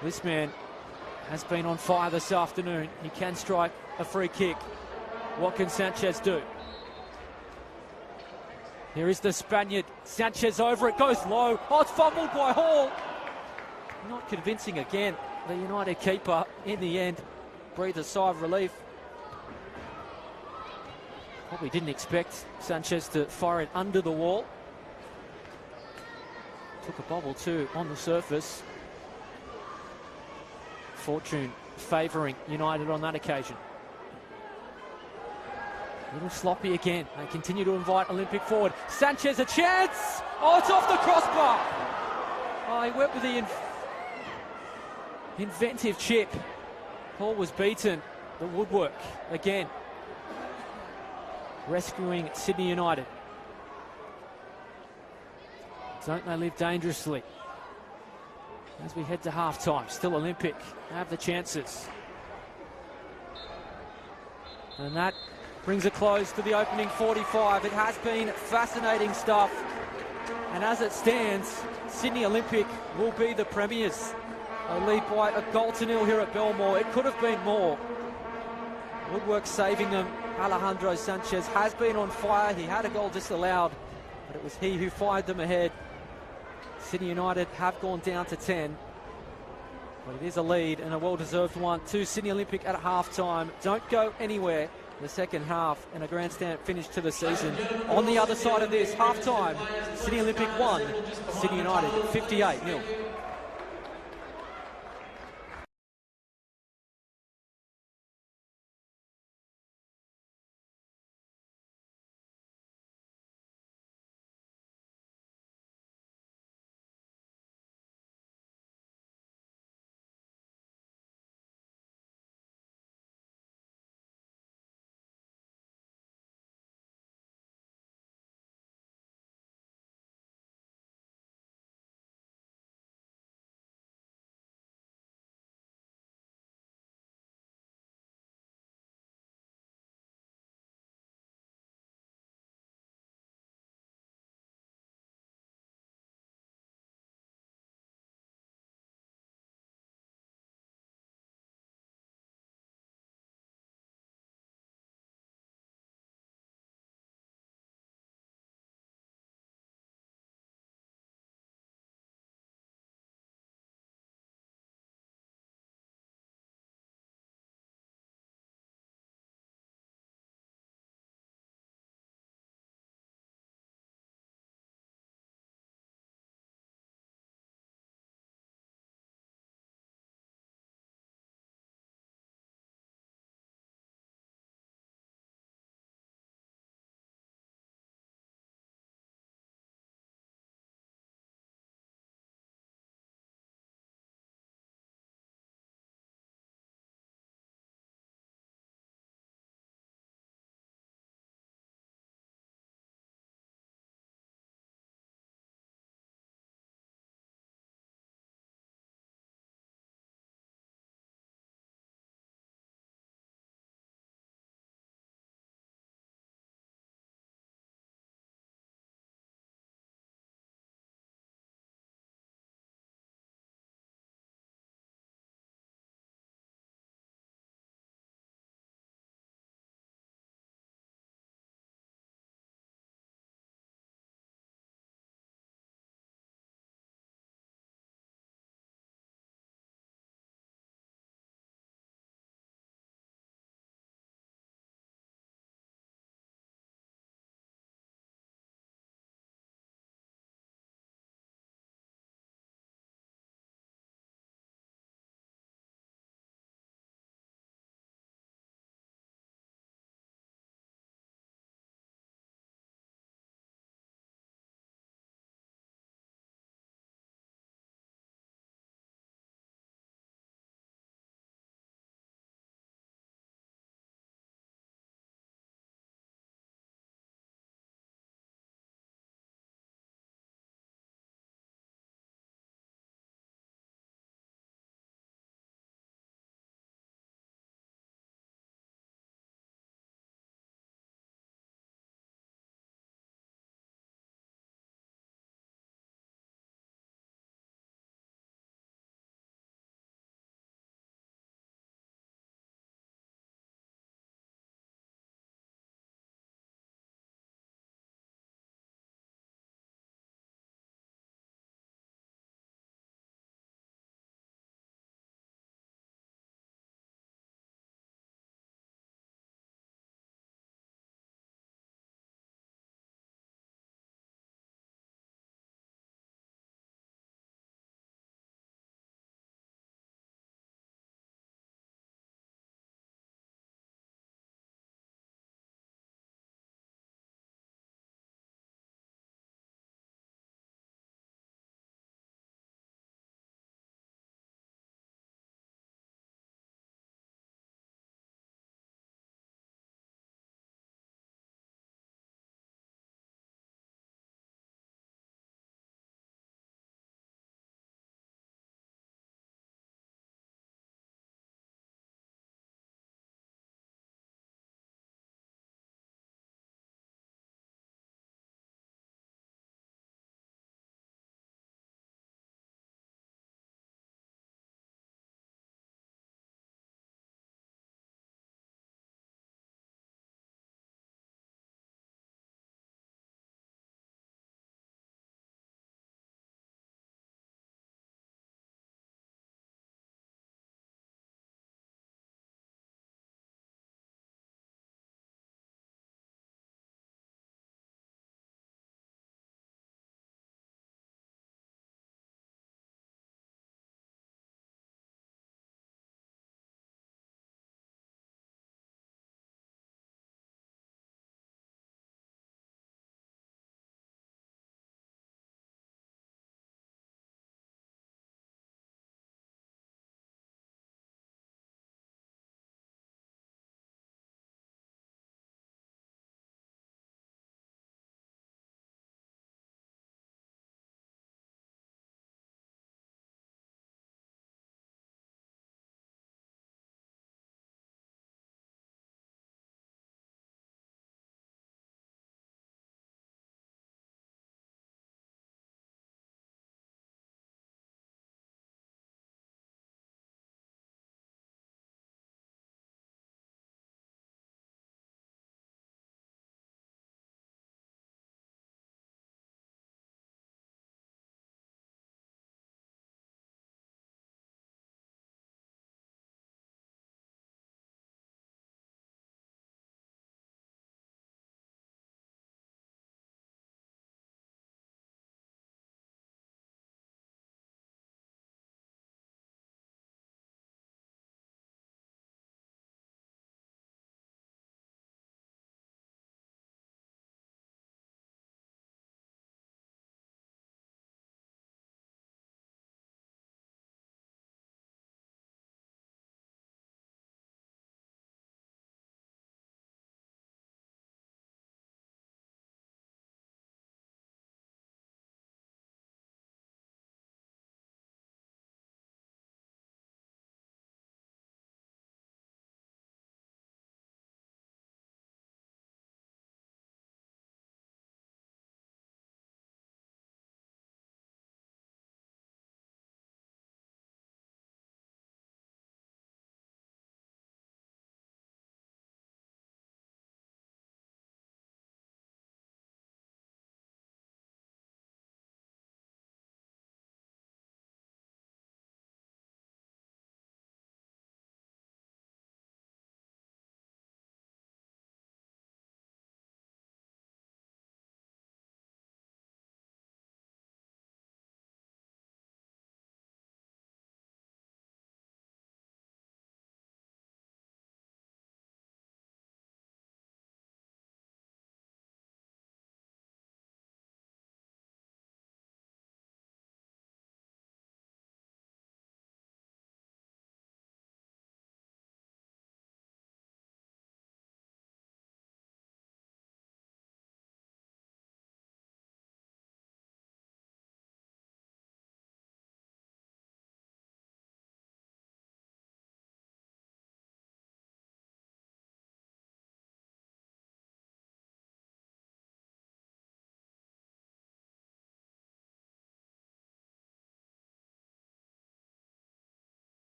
This man has been on fire this afternoon. He can strike a free kick. What can Sanchez do? Here is the Spaniard. Sanchez over it, goes low. Oh, it's fumbled by Hall. Not convincing again. The United keeper, in the end, breathed a sigh of relief. Probably didn't expect Sanchez to fire it under the wall. Took a bobble too on the surface. Fortune favouring United on that occasion. A little sloppy again. They continue to invite Olympic forward. Sanchez, a chance! Oh, it's off the crossbar! Oh, he went with the inventive chip. Hall was beaten. The woodwork again. Rescuing Sydney United. Don't they live dangerously? As we head to half-time, still Olympic have the chances. And that brings a close to the opening 45. It has been fascinating stuff. And as it stands, Sydney Olympic will be the premiers. They lead by a goal to nil here at Belmore. It could have been more. Woodwork saving them. Alejandro Sanchez has been on fire. He had a goal disallowed, but it was he who fired them ahead. Sydney United have gone down to 10. But it is a lead, and a well-deserved one to Sydney Olympic at half-time. Don't go anywhere. The second half and a grandstand finish to the season. On the other side of this, half-time, Sydney Olympic 1, Sydney United 58-0.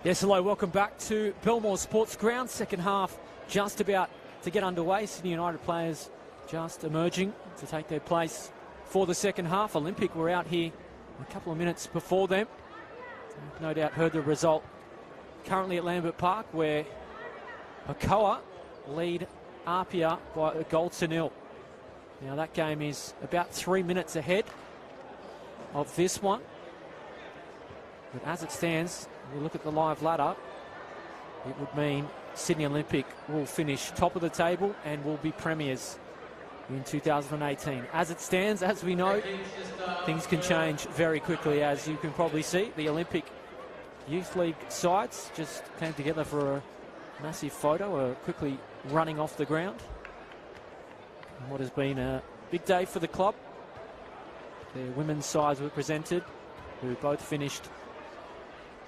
Yes, hello, welcome back to Belmore Sports Ground. Second half just about to get underway. Sydney United players just emerging to take their place for the second half. Olympic were out here a couple of minutes before them. You've no doubt heard the result currently at Lambert Park, where Hakoah lead Apia by a goal to nil. Now that game is about 3 minutes ahead of this one. But as it stands, we look at the live ladder, it would mean Sydney Olympic will finish top of the table and will be premiers in 2018. As it stands, as we know, things can change very quickly, as you can probably see. The Olympic Youth League sides just came together for a massive photo, quickly running off the ground. And what has been a big day for the club. Their women's sides were presented, who both finished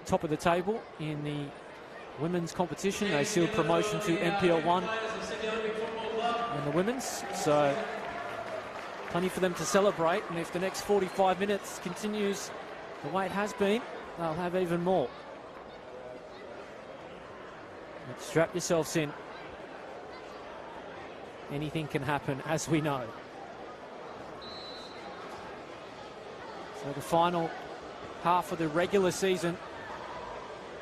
top of the table in the women's competition. They sealed promotion to NPL 1 in the women's, so plenty for them to celebrate. And if the next 45 minutes continues the way it has been, they'll have even more. But strap yourselves in. Anything can happen, as we know. So the final half of the regular season,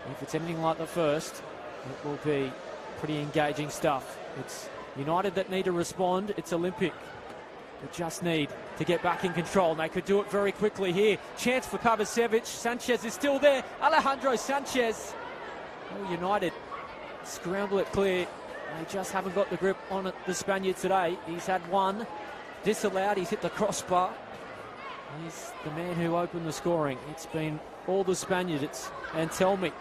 if it's anything like the first, it will be pretty engaging stuff. It's United that need to respond. It's Olympic that just need to get back in control. And they could do it very quickly here. Chance for Pavicevic. Sanchez is still there. Alejandro Sanchez. Oh, United scramble it clear. They just haven't got the grip on it, the Spaniard today. He's had one disallowed. He's hit the crossbar. He's the man who opened the scoring. It's been all the Spaniard. It's Antelmi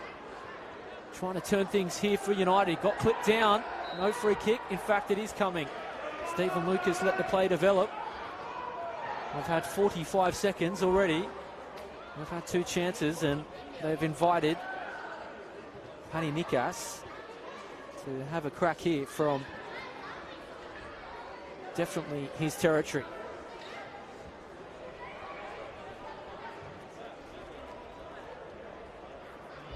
trying to turn things here for United. Got clipped down. No free kick. In fact, it is coming. Stephen Lucas let the play develop. We've had 45 seconds already. We've had two chances, and they've invited Pani Nikas to have a crack here from definitely his territory.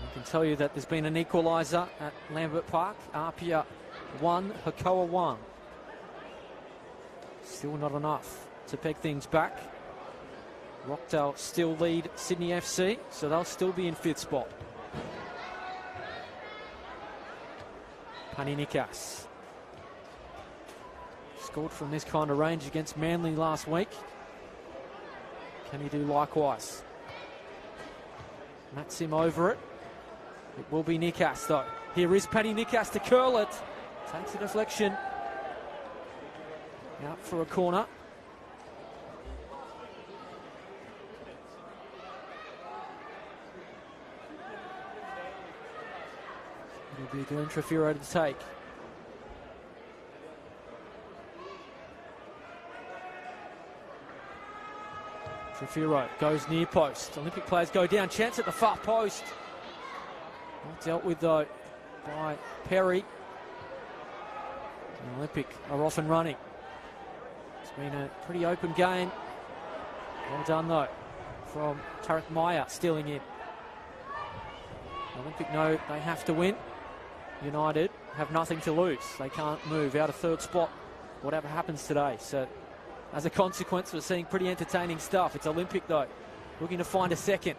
I can tell you that there's been an equaliser at Lambert Park. Apia 1, Hakoah 1. Still not enough to peg things back. Rockdale still lead Sydney FC, so they'll still be in 5th spot. Paninikas scored from this kind of range against Manly last week. Can he do likewise? Maxim over it. It will be Nikas though. Here is Paddy Nikas to curl it. Takes a deflection. Out for a corner. It'll be Glenn Trefiro to take. Trefiro goes near post. Olympic players go down. Chance at the far post. Not dealt with though by Perry. And Olympic are off and running. It's been a pretty open game. Well done though from Tarek Meyer stealing in. Olympic know they have to win. United have nothing to lose. They can't move out of 3rd spot whatever happens today. So as a consequence, we're seeing pretty entertaining stuff. It's Olympic though, looking to find a second.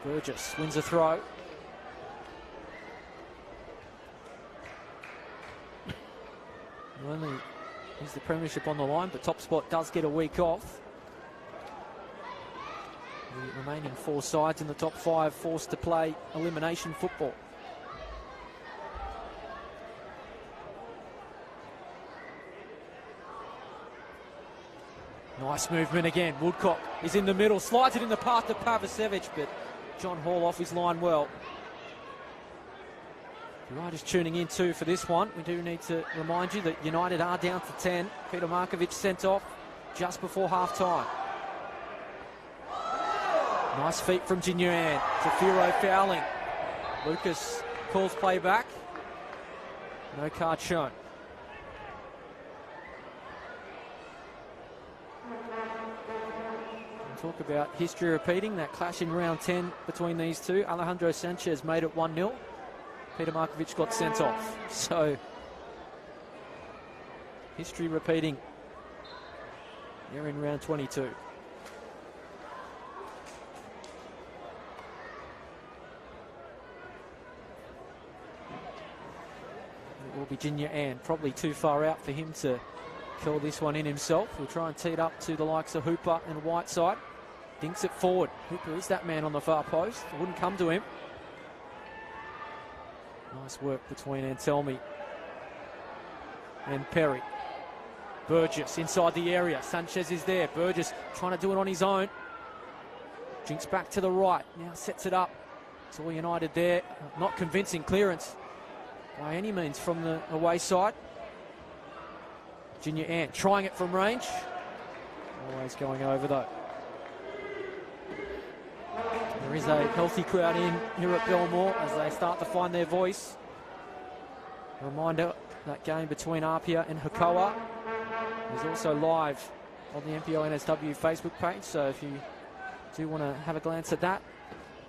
Burgess wins a throw. Not only is the premiership on the line, but top spot does get a week off. The remaining 4 sides in the top 5 forced to play elimination football. Nice movement again. Woodcock is in the middle, slides it in the path to Pavicevic, but John Hall off his line well. If you are just tuning in too for this one, we do need to remind you that United are down to 10. Peter Markovic sent off just before half-time. Nice feet from Jinuan. Trefiro fouling. Lucas calls play back. No card shown. Talk about history repeating. That clash in round 10 between these two. Alejandro Sanchez made it 1-0. Peter Markovic got sent off. So, history repeating. They're in round 22. It will be Junior Ann. Probably too far out for him to curl this one in himself. He'll try and tee it up to the likes of Hooper and Whiteside. Dinks it forward. Hooper is that man on the far post. It wouldn't come to him. Nice work between Anselmi and Perry. Burgess inside the area. Sanchez is there. Burgess trying to do it on his own. Jinks back to the right. Now sets it up. It's all United there. Not convincing clearance by any means from the away side. Junior Ant trying it from range. Always going over though. There is a healthy crowd in here at Belmore as they start to find their voice. A reminder, that game between Apia and Hakoah is also live on the NPL NSW Facebook page, so if you do want to have a glance at that,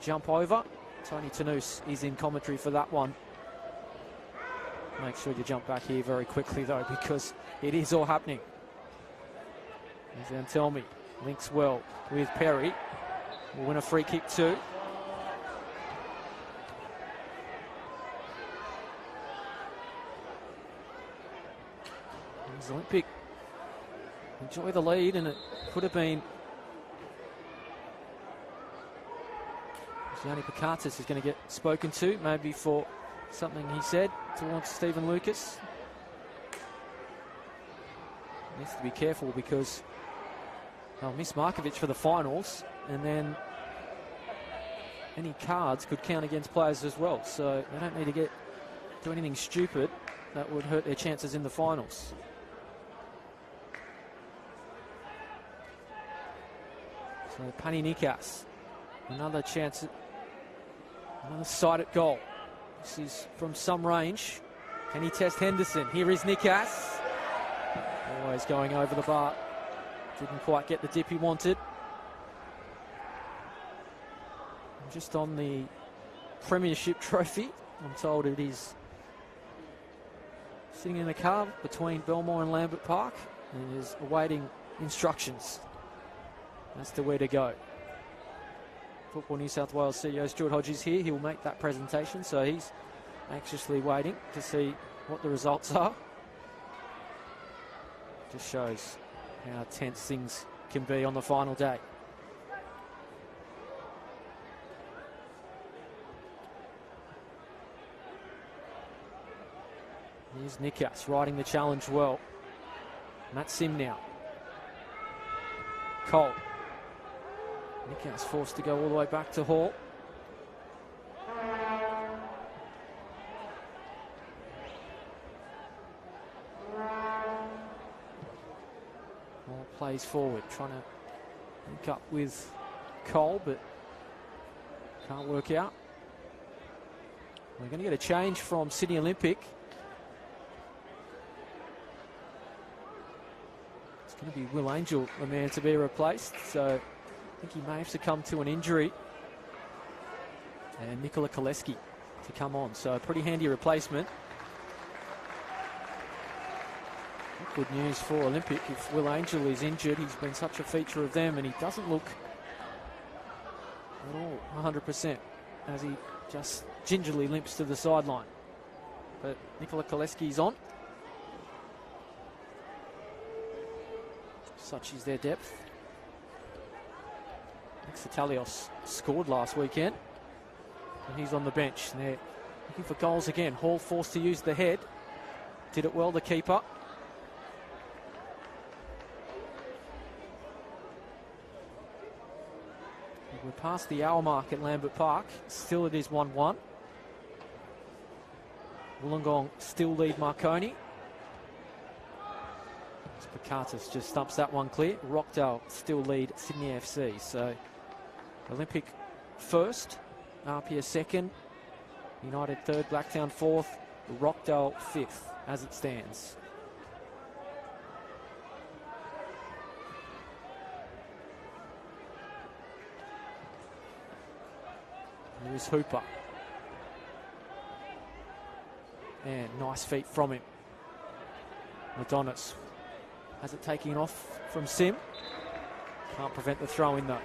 jump over. Tony Tanous is in commentary for that one. Make sure you jump back here very quickly though, because it is all happening. There's Antelmi, links well with Perry. Will win a free kick too. There's Olympic. Enjoy the lead, and it could have been. Gianni Pakatis is going to get spoken to, maybe for something he said towards Stephen Lucas. Needs to be careful because they'll miss Markovic for the finals, and then any cards could count against players as well. So they don't need to do anything stupid that would hurt their chances in the finals. So Pani Nikas, another chance, another sight at goal. This is from some range. Can he test Henderson? Here is Nikas. Always going over the bar. Didn't quite get the dip he wanted. Just on the premiership trophy, I'm told it is sitting in the car between Belmore and Lambert Park and is awaiting instructions as to where to go. Football New South Wales CEO Stuart Hodges here. He will make that presentation, so he's anxiously waiting to see what the results are. Just shows how tense things can be on the final day. Here's Nikas riding the challenge well. Matt Sim now. Cole. Nikas forced to go all the way back to Hall. Hall plays forward, trying to link up with Cole, but can't work out. We're going to get a change from Sydney Olympic. It's going to be Will Angel, the man to be replaced. So I think he may have succumbed to an injury. And Nikola Koleski to come on. So a pretty handy replacement. Good news for Olympic. If Will Angel is injured, he's been such a feature of them, and he doesn't look at all 100% as he just gingerly limps to the sideline. But Nikola Koleski's on. Such is their depth. Xitalios scored last weekend, and he's on the bench. And they're looking for goals again. Hall forced to use the head. Did it well, the keeper. We're past the hour mark at Lambert Park. Still it is 1-1. Wollongong still lead Marconi. Pakatis just stumps that one clear. Rockdale still lead Sydney FC. So Olympic first, Apia second, United third, Blacktown fourth, Rockdale fifth as it stands. Here's Hooper. And nice feet from him. Adonis has it taken off from Sim. Can't prevent the throw in though.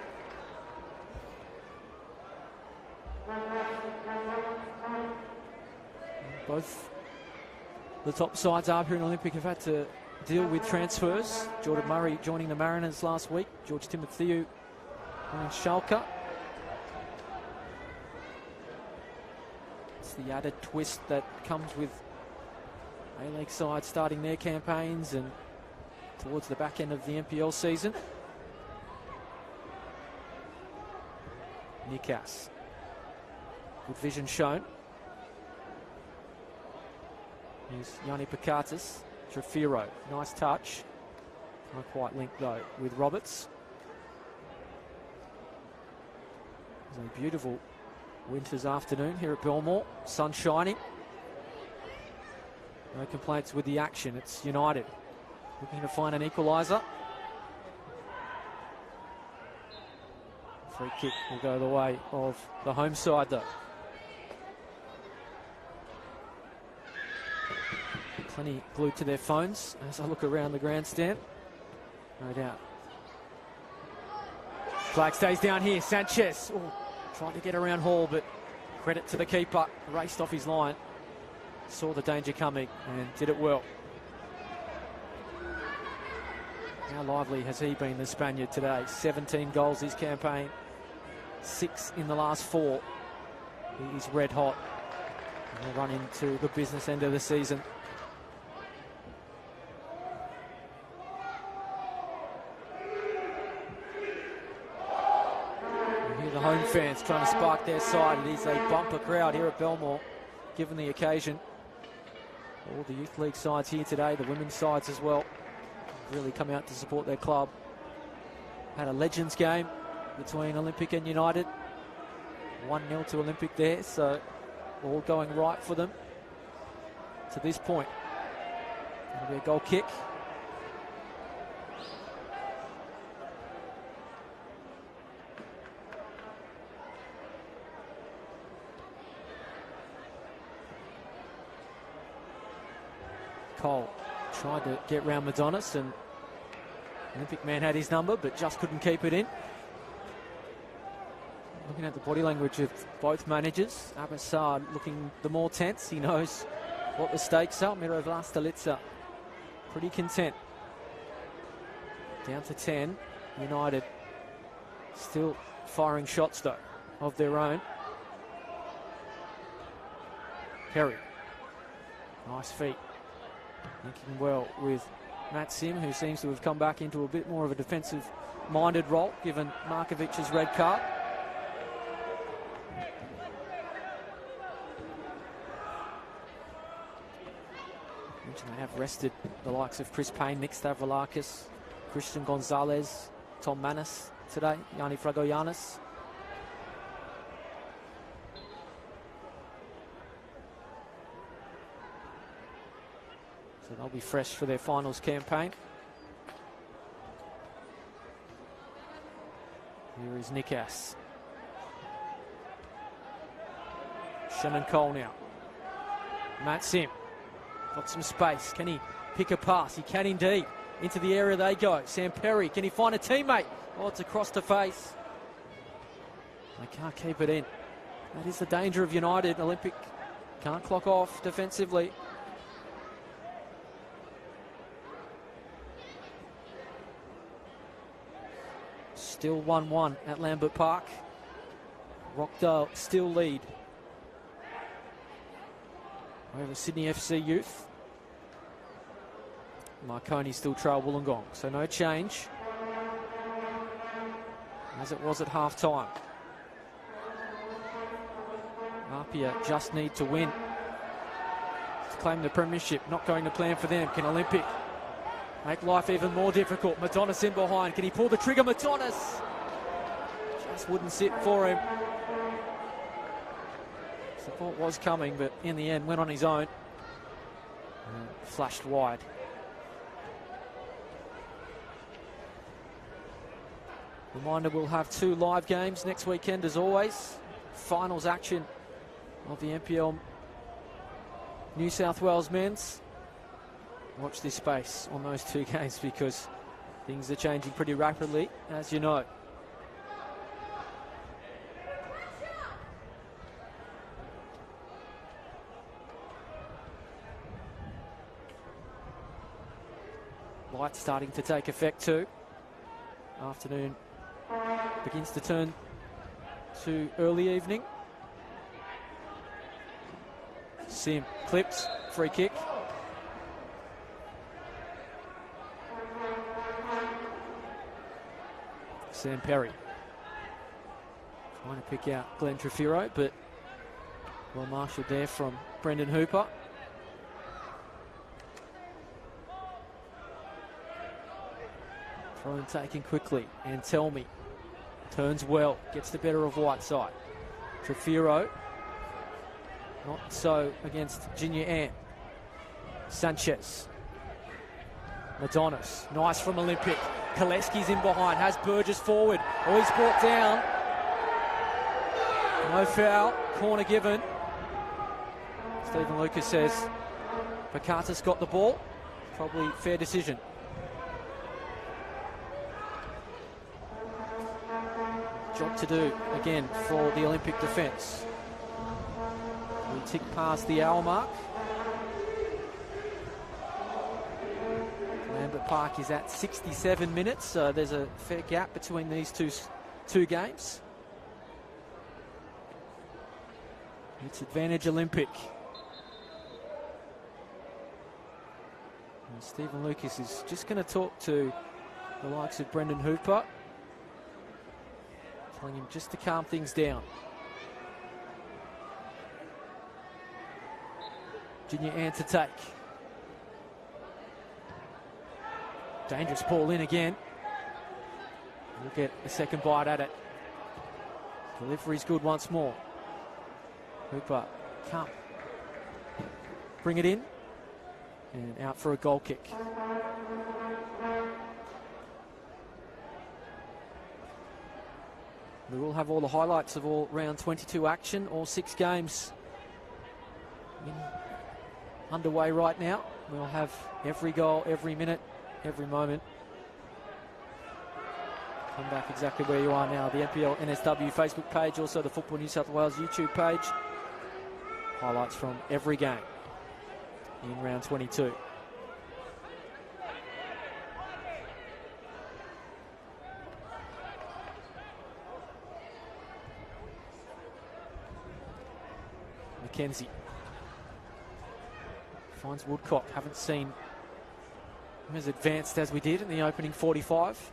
Both the top sides up here in Olympic have had to deal with transfers. Jordan Murray joining the Mariners last week. George Timotheou joining Schalke. It's the added twist that comes with A-League sides starting their campaigns and towards the back end of the NPL season. Nikas. Good vision shown. Here's Yanni Pakatis. Trafiro. Nice touch. Not quite linked though with Roberts. It's a beautiful winter's afternoon here at Belmore. Sun shining. No complaints with the action. It's United looking to find an equaliser. Free kick will go the way of the home side though. Plenty glued to their phones as I look around the grandstand. No doubt. Flag stays down here. Sanchez tried to get around Hall, but credit to the keeper. Raced off his line. Saw the danger coming and did it well. How lively has he been, the Spaniard, today? 17 goals his campaign. 6 in the last 4. He is red hot. And we'll run into the business end of the season. Home fans trying to spark their side. It is a bumper crowd here at Belmore, given the occasion. All the youth league sides here today, the women's sides as well, really come out to support their club. Had a Legends game between Olympic and United. 1-0 to Olympic there, so all going right for them to this point. It'll be a goal kick. Cole tried to get round Madonis, and Olympic man had his number but just couldn't keep it in. Looking at the body language of both managers, Abbasad looking the more tense. He knows what the stakes are. Miro Vlastalica pretty content. Down to 10. United still firing shots though of their own. Perry. Nice feet. Linking well with Matt Sim, who seems to have come back into a bit more of a defensive-minded role, given Markovic's red card. They have rested the likes of Chris Payne, Nick Stavroulakis, Christian Gonzalez, Tom Manis today, Yanni Fragoyanis. So they'll be fresh for their finals campaign. Here is Nikas. Shannon Cole now. Matt Sim. Got some space. Can he pick a pass? He can indeed. Into the area they go. Sam Perry. Can he find a teammate? Oh, it's across the face. They can't keep it in. That is the danger of United. Olympic can't clock off defensively. Still 1-1 at Lambert Park. Rockdale still lead over Sydney FC Youth. Marconi still trail Wollongong, so no change as it was at half-time. Apia just need to win to claim the premiership. Not going to plan for them. Can Olympic make life even more difficult? Madonis in behind. Can he pull the trigger? Madonis just wouldn't sit for him. Support was coming, but in the end went on his own and flashed wide. Reminder, we'll have 2 live games next weekend as always. finals action of the NPL New South Wales men's. Watch this space on those two games because things are changing pretty rapidly, as you know. Light starting to take effect too. Afternoon begins to turn to early evening. Sim clips, free kick. Sam Perry trying to pick out Glenn Trefiro, but well marshalled there from Brendan Hooper. Throw and taken quickly, and Tell Me turns well, gets the better of Whiteside. Trefiro, not so against Junior Ant. Sanchez, Madonis, nice from Olympic. Koleski's in behind, has Burgess forward. Oh, he's brought down. No foul, corner given. Stephen Lucas says Pakatis got the ball. Probably fair decision. Job to do again for the Olympic defence. We tick past the hour mark. Lambert Park is at 67 minutes, so there's a fair gap between these two games. It's advantage Olympic. And Stephen Lucas is just going to talk to the likes of Brendan Hooper, telling him just to calm things down. Junior Ant to take. Dangerous ball in again. We'll get a second bite at it. Delivery's good once more. Hooper can't bring it in. And out for a goal kick. We will have all the highlights of all round 22 action, all 6 games underway right now. We'll have every goal, every minute, every moment. Come back exactly where you are now. The NPL NSW Facebook page, also the Football New South Wales YouTube page. Highlights from every game in round 22. McKenzie finds Woodcock. Haven't seen him as advanced as we did in the opening 45.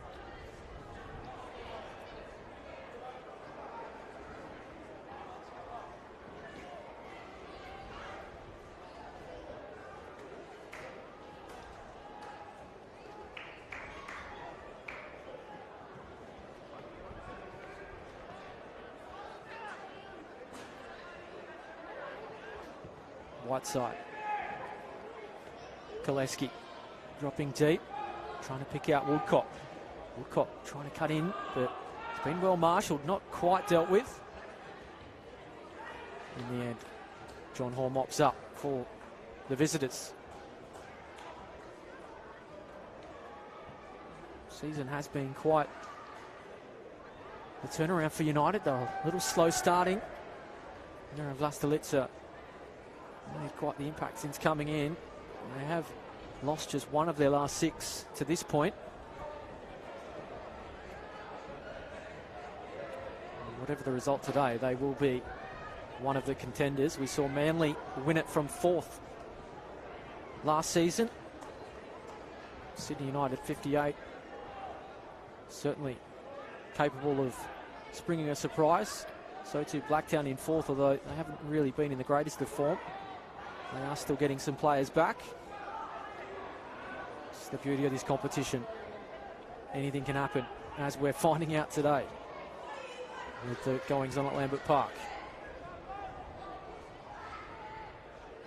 Whiteside. Koleski dropping deep, trying to pick out Woodcock. Woodcock trying to cut in, but it's been well marshalled, not quite dealt with. In the end, John Hall mops up for the visitors. Season has been quite the turnaround for United, though. A little slow starting. Nera Vlastelica made quite the impact since coming in. They have lost just one of their last 6 to this point. And whatever the result today, they will be one of the contenders. We saw Manly win it from 4th last season. Sydney United 58. Certainly capable of springing a surprise. So too Blacktown in 4th, although they haven't really been in the greatest of form. They are still getting some players back. It's the beauty of this competition. Anything can happen, as we're finding out today with the goings on at Lambert Park.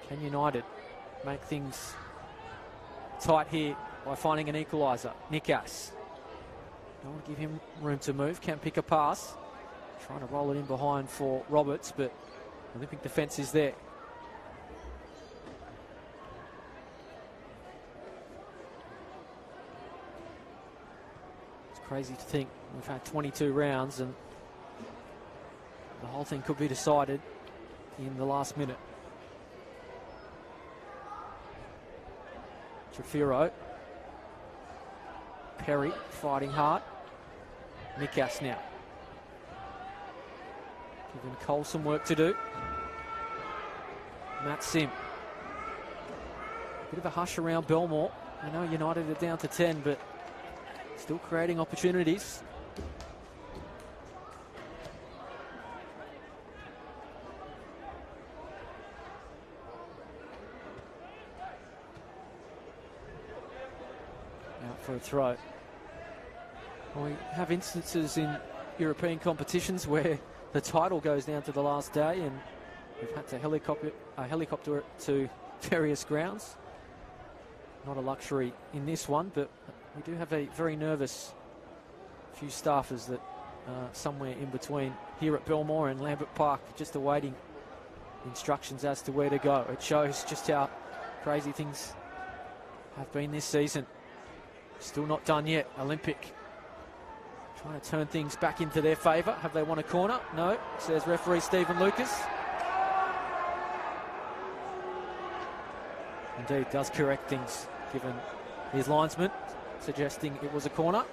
Can United make things tight here by finding an equaliser? Nikas. Don't want to give him room to move. Can't pick a pass. Trying to roll it in behind for Roberts, but Olympic defence is there. It's crazy to think we've had 22 rounds and the whole thing could be decided in the last minute. Trafiro. Perry fighting hard. Nikas now. Giving Cole some work to do. Matt Sim. Bit of a hush around Belmore. I know United are down to 10, but still creating opportunities. Out for a throw. We have instances in European competitions where the title goes down to the last day and we've had to helicopter it to various grounds. Not a luxury in this one, but we do have a very nervous few staffers that are somewhere in between here at Belmore and Lambert Park, just awaiting instructions as to where to go. It shows just how crazy things have been this season. Still not done yet. Olympic trying to turn things back into their favour. Have they won a corner? No, says referee Stephen Lucas. Indeed, does correct things, given his linesman suggesting it was a corner.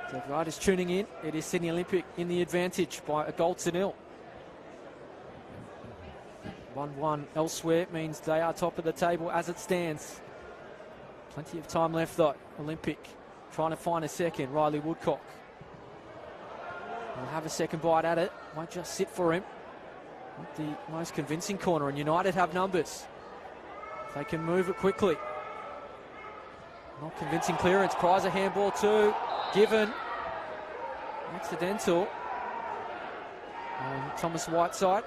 So if riders tuning in, it is Sydney Olympic in the advantage by a goal to nil. 1-1 elsewhere means they are top of the table as it stands. Plenty of time left though. Olympic trying to find a second. Riley Woodcock will have a second bite at it. Won't just sit for him. Not the most convincing corner, and United have numbers. They can move it quickly. Not convincing clearance. Prize handball too. Given. Accidental. Thomas Whiteside.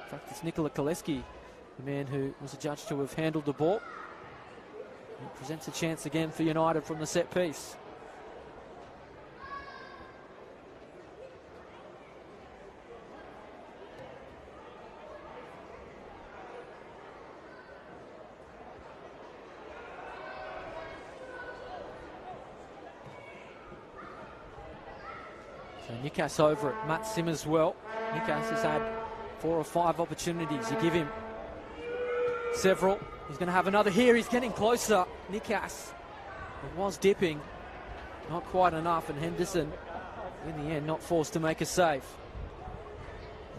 In fact, it's Nikola Koleski, the man who was adjudged to have handled the ball. It presents a chance again for United from the set piece. So Nikas over it. Matt Sim as well. Nikas has had 4 or 5 opportunities. You give him several. He's going to have another here. He's getting closer. Nikas. It was dipping. Not quite enough. And Henderson, in the end, not forced to make a save.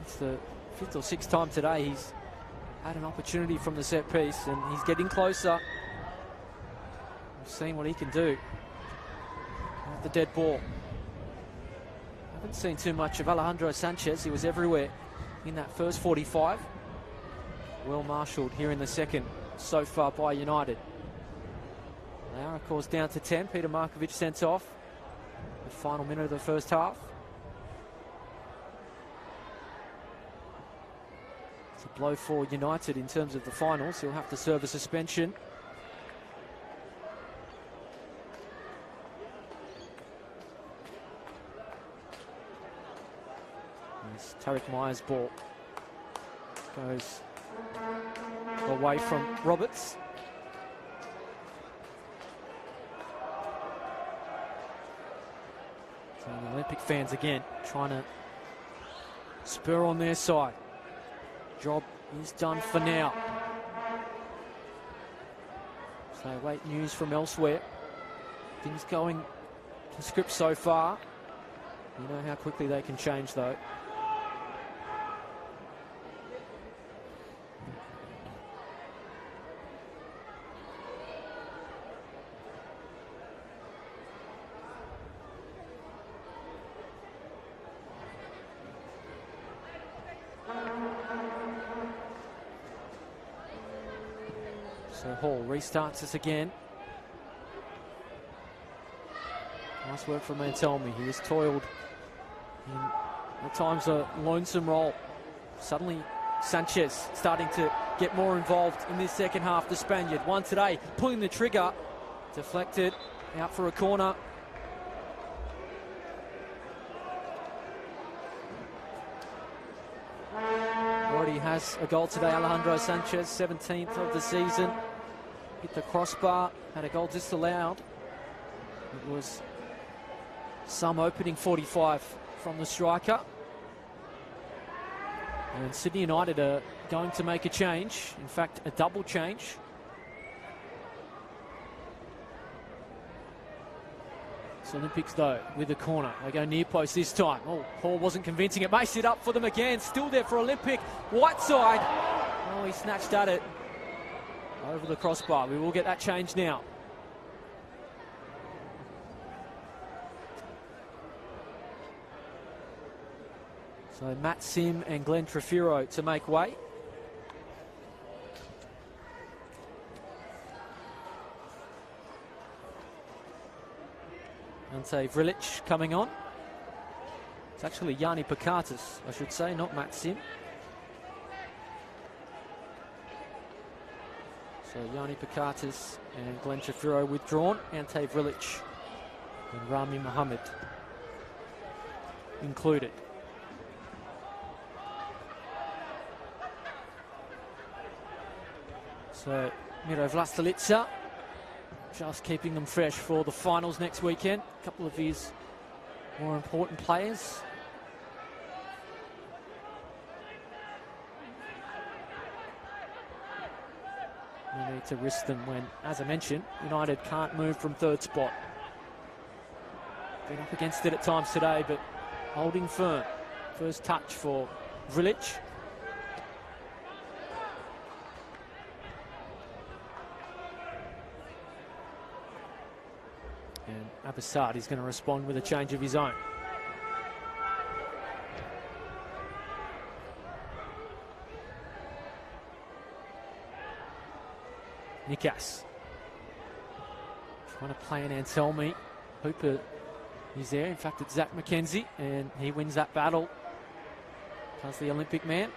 It's the 5th or 6th time today he's had an opportunity from the set piece. And he's getting closer. We've seen what he can do. With the dead ball. Haven't seen too much of Alejandro Sanchez. He was everywhere in that first 45. Well marshalled here in the second so far by United. They are, of course, down to 10. Peter Markovic sent off. The final minute of the first half. It's a blow for United in terms of the finals. He'll have to serve a suspension. Tariq Myers' ball goes away from Roberts. So the Olympic fans again trying to spur on their side. Job is done for now. So wait news from elsewhere. Things going to script so far. You know how quickly they can change though. So Hall restarts us again. Nice work from Mantelmi. He has toiled in at times a lonesome role. Suddenly Sanchez starting to get more involved in this second half, the Spaniard. One today, pulling the trigger, deflected, out for a corner. Already has a goal today, Alejandro Sanchez, 17th of the season. Hit the crossbar, had a goal disallowed. It was some opening 45 from the striker. And Sydney United are going to make a change, in fact a double change. It's Olympics though with the corner. They go near post this time. Oh, Hall wasn't convincing. It makes it up for them again. Still there for Olympic. Whiteside. Oh, he snatched at it over the crossbar. We will get that change now. So Matt Sim and Glenn Trefiro to make way. Ante Vrilic coming on. It's actually Yanni Pakatis, I should say, not Matt Sim. So Yanni Pakatis and Glenn Trefiro withdrawn. Ante Vrilic and Rami Mohammed included. So Miro Vlastelica just keeping them fresh for the finals next weekend. A couple of his more important players. We need to risk them when, as I mentioned, United can't move from third spot. Been up against it at times today, but holding firm. First touch for Vrilic. And Abbassad is going to respond with a change of his own. Nikas trying to play an Anselmi. Hooper is there. In fact, it's Zach McKenzie, and he wins that battle. Does the Olympic man.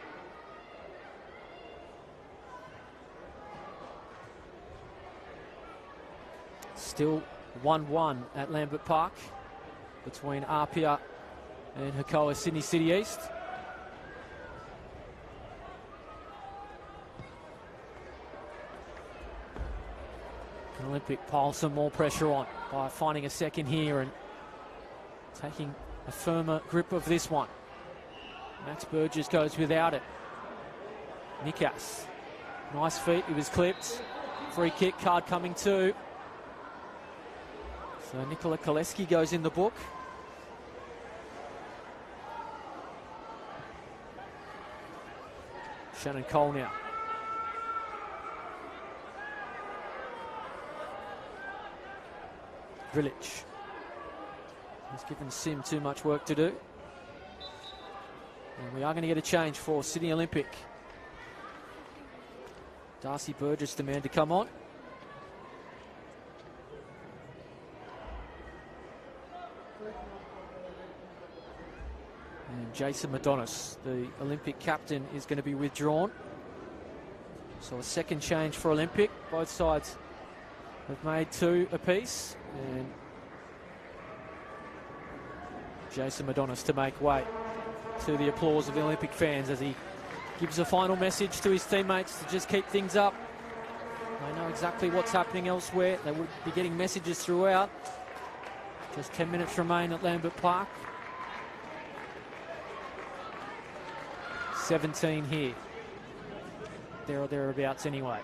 Still 1-1 at Lambert Park between Apia and Hakoah Sydney City East. Olympic pile some more pressure on by finding a second here and taking a firmer grip of this one. Max Burgess goes without it. Nikas, nice feet, he was clipped. Free kick, card coming too. So Nikola Koleski goes in the book. Shannon Cole now. Vrilic. He's given Sim too much work to do. And we are going to get a change for Sydney Olympic. Darcy Burgess, the man to come on. And Jason Madonis, the Olympic captain, is going to be withdrawn. So a second change for Olympic. Both sides have made two apiece. And Jason Madonis to make way to the applause of the Olympic fans as he gives a final message to his teammates to just keep things up. They know exactly what's happening elsewhere. They would be getting messages throughout. Just 10 minutes remain at Lambert Park. 17 here. There or thereabouts anyway.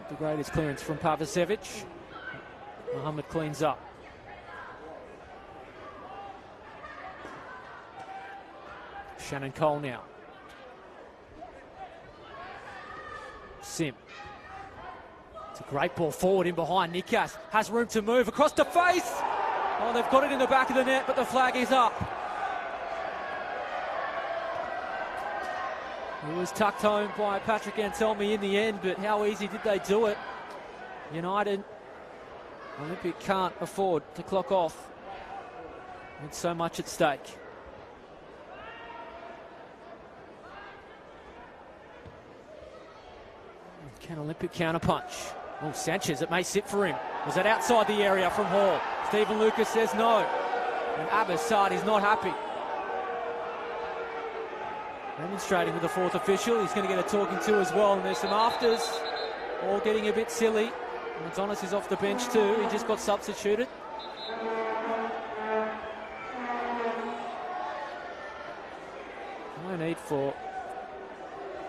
The greatest clearance from Pavicevic. Mohammed cleans up. Shannon Cole now. Sim. It's a great ball forward in behind. Nikas has room to move across the face. Oh, they've got it in the back of the net, but the flag is up. It was tucked home by Patrick Anselmi in the end, but how easy did they do it? United, Olympic can't afford to clock off With so much at stake. Can Olympic counterpunch? Oh, Sanchez, it may sit for him. Was that outside the area from Hall? Stephen Lucas says no. And Abbassad is not happy. Demonstrating with the fourth official. He's going to get a talking to as well. And there's some afters. All getting a bit silly. Adonis is off the bench too. He just got substituted. No need for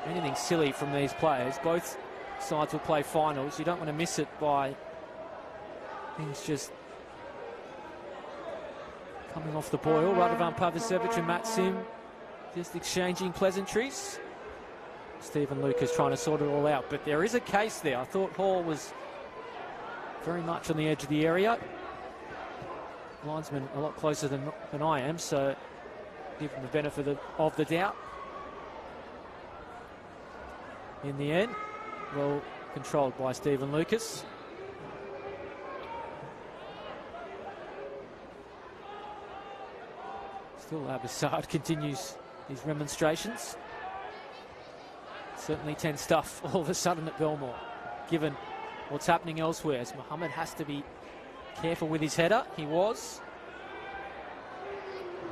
anything silly from these players. Both sides will play finals. You don't want to miss it by things just coming off the boil. Radovan Pavicevic and Matt Sim just exchanging pleasantries. Stephen Lucas trying to sort it all out, but there is a case there. I thought Hall was very much on the edge of the area. Linesman a lot closer than I am, so give him the benefit of the doubt. In the end, well controlled by Stephen Lucas. Still Abbassad continues his remonstrations. Certainly tense stuff all of a sudden at Belmore, given what's happening elsewhere. As Mohammed has to be careful with his header. He was.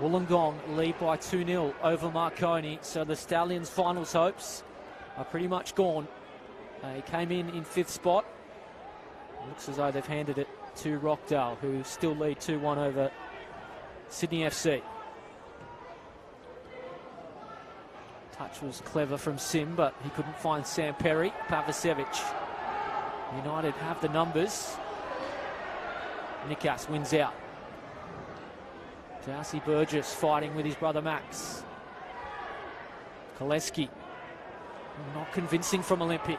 Wollongong lead by 2-0 over Marconi, so the Stallions' finals hopes are pretty much gone. They came in fifth spot. Looks as though they've handed it to Rockdale, who still lead 2-1 over Sydney FC. Touch was clever from Sim, but he couldn't find Sam Perry. Pavicevic. United have the numbers. Nikas wins out. Darcy Burgess fighting with his brother Max. Koleski. Not convincing from Olympic.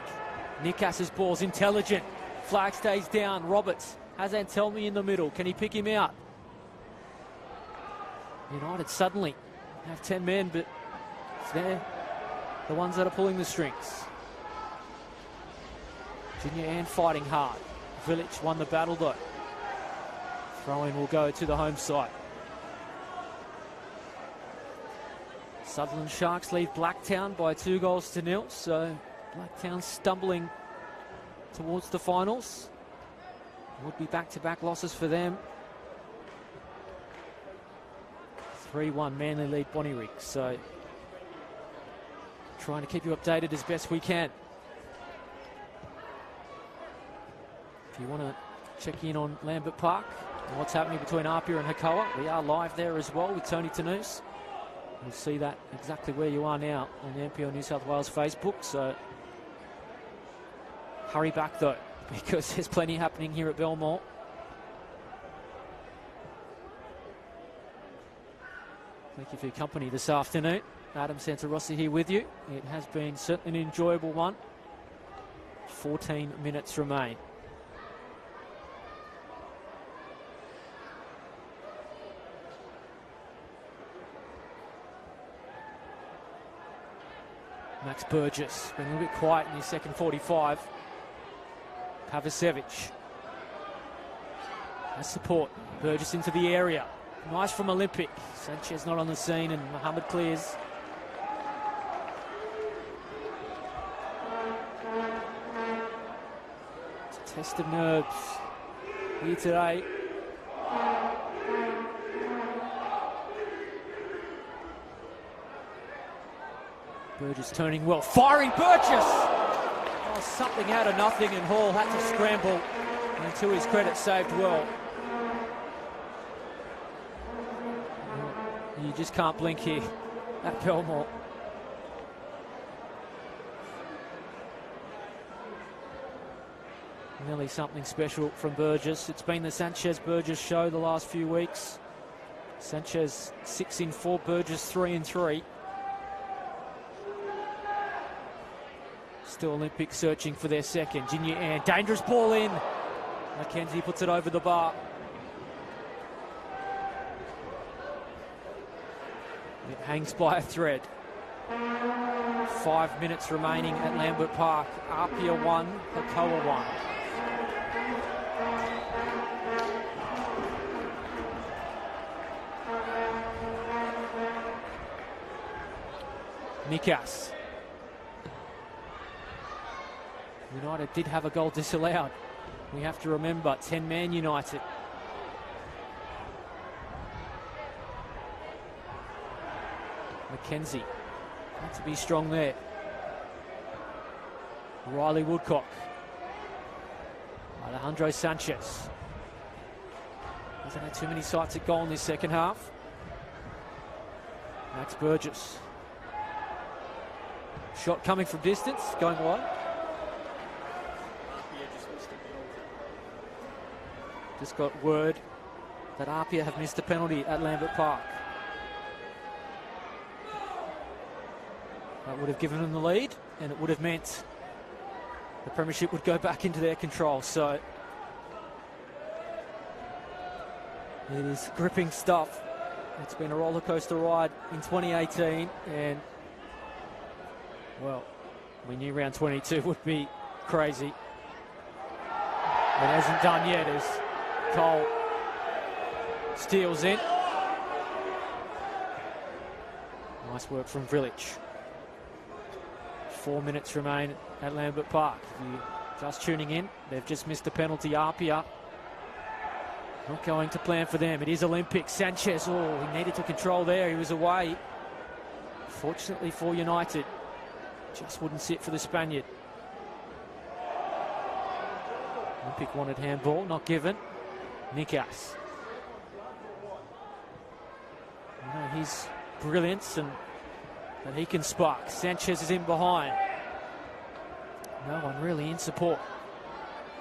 Nikas's ball's intelligent. Flag stays down. Roberts has Antelmi in the middle. Can he pick him out? United suddenly have 10 men, but they're the ones that are pulling the strings. Junior Ann fighting hard. Village won the battle though. Throw-in will go to the home side. Sutherland Sharks lead Blacktown by 2-0, so Blacktown stumbling towards the finals. Would be back-to-back losses for them. 3-1 Manly lead Bonnyrigg, so trying to keep you updated as best we can. If you want to check in on Lambert Park and what's happening between Apia and Hakoah, we are live there as well with Tony Tanous. You'll see that exactly where you are now on the NPL New South Wales Facebook, so hurry back though, because there's plenty happening here at Belmore. Thank you for your company this afternoon. Adam Santarossi here with you. It has been certainly an enjoyable one. 14 minutes remain. Max Burgess been a little bit quiet in his second 45. Pavicevic has support. Burgess into the area. Nice from Olympic. Sanchez not on the scene and Mohammed clears. It's a test of nerves here today. Burgess turning well, firing Burgess! Oh, something out of nothing, and Hall had to scramble, and to his credit saved well. You just can't blink here at Belmore. Nearly something special from Burgess. It's been the Sanchez-Burgess show the last few weeks. Sanchez 6 in 4, Burgess 3 in 3. Still Olympic searching for their second. Junior Ann, dangerous ball in. Mackenzie puts it over the bar. It hangs by a thread. 5 minutes remaining at Lambert Park. Apia 1, Hakoah 1. Nikas. United did have a goal disallowed. We have to remember, 10-man United. McKenzie had to be strong there. Riley Woodcock. Alejandro Sanchez. Hasn't had too many sights at goal in this second half. Max Burgess. Shot coming from distance, going wide. Just got word that Apia have missed a penalty at Lambert Park. That would have given them the lead, and it would have meant the premiership would go back into their control. So it is gripping stuff. It's been a roller coaster ride in 2018, and well, we knew round 22 would be crazy. It hasn't done yet as Cole steals in. Nice work from Village. 4 minutes remain at Lambert Park. If you're just tuning in, they've just missed a penalty. Apia not going to plan for them. It is Olympic. Sanchez, oh, he needed to control there. He was away. Fortunately for United, just wouldn't sit for the Spaniard. Olympic wanted handball, not given. Nikas. You know his brilliance and that he can spark. Sanchez is in behind. No one really in support.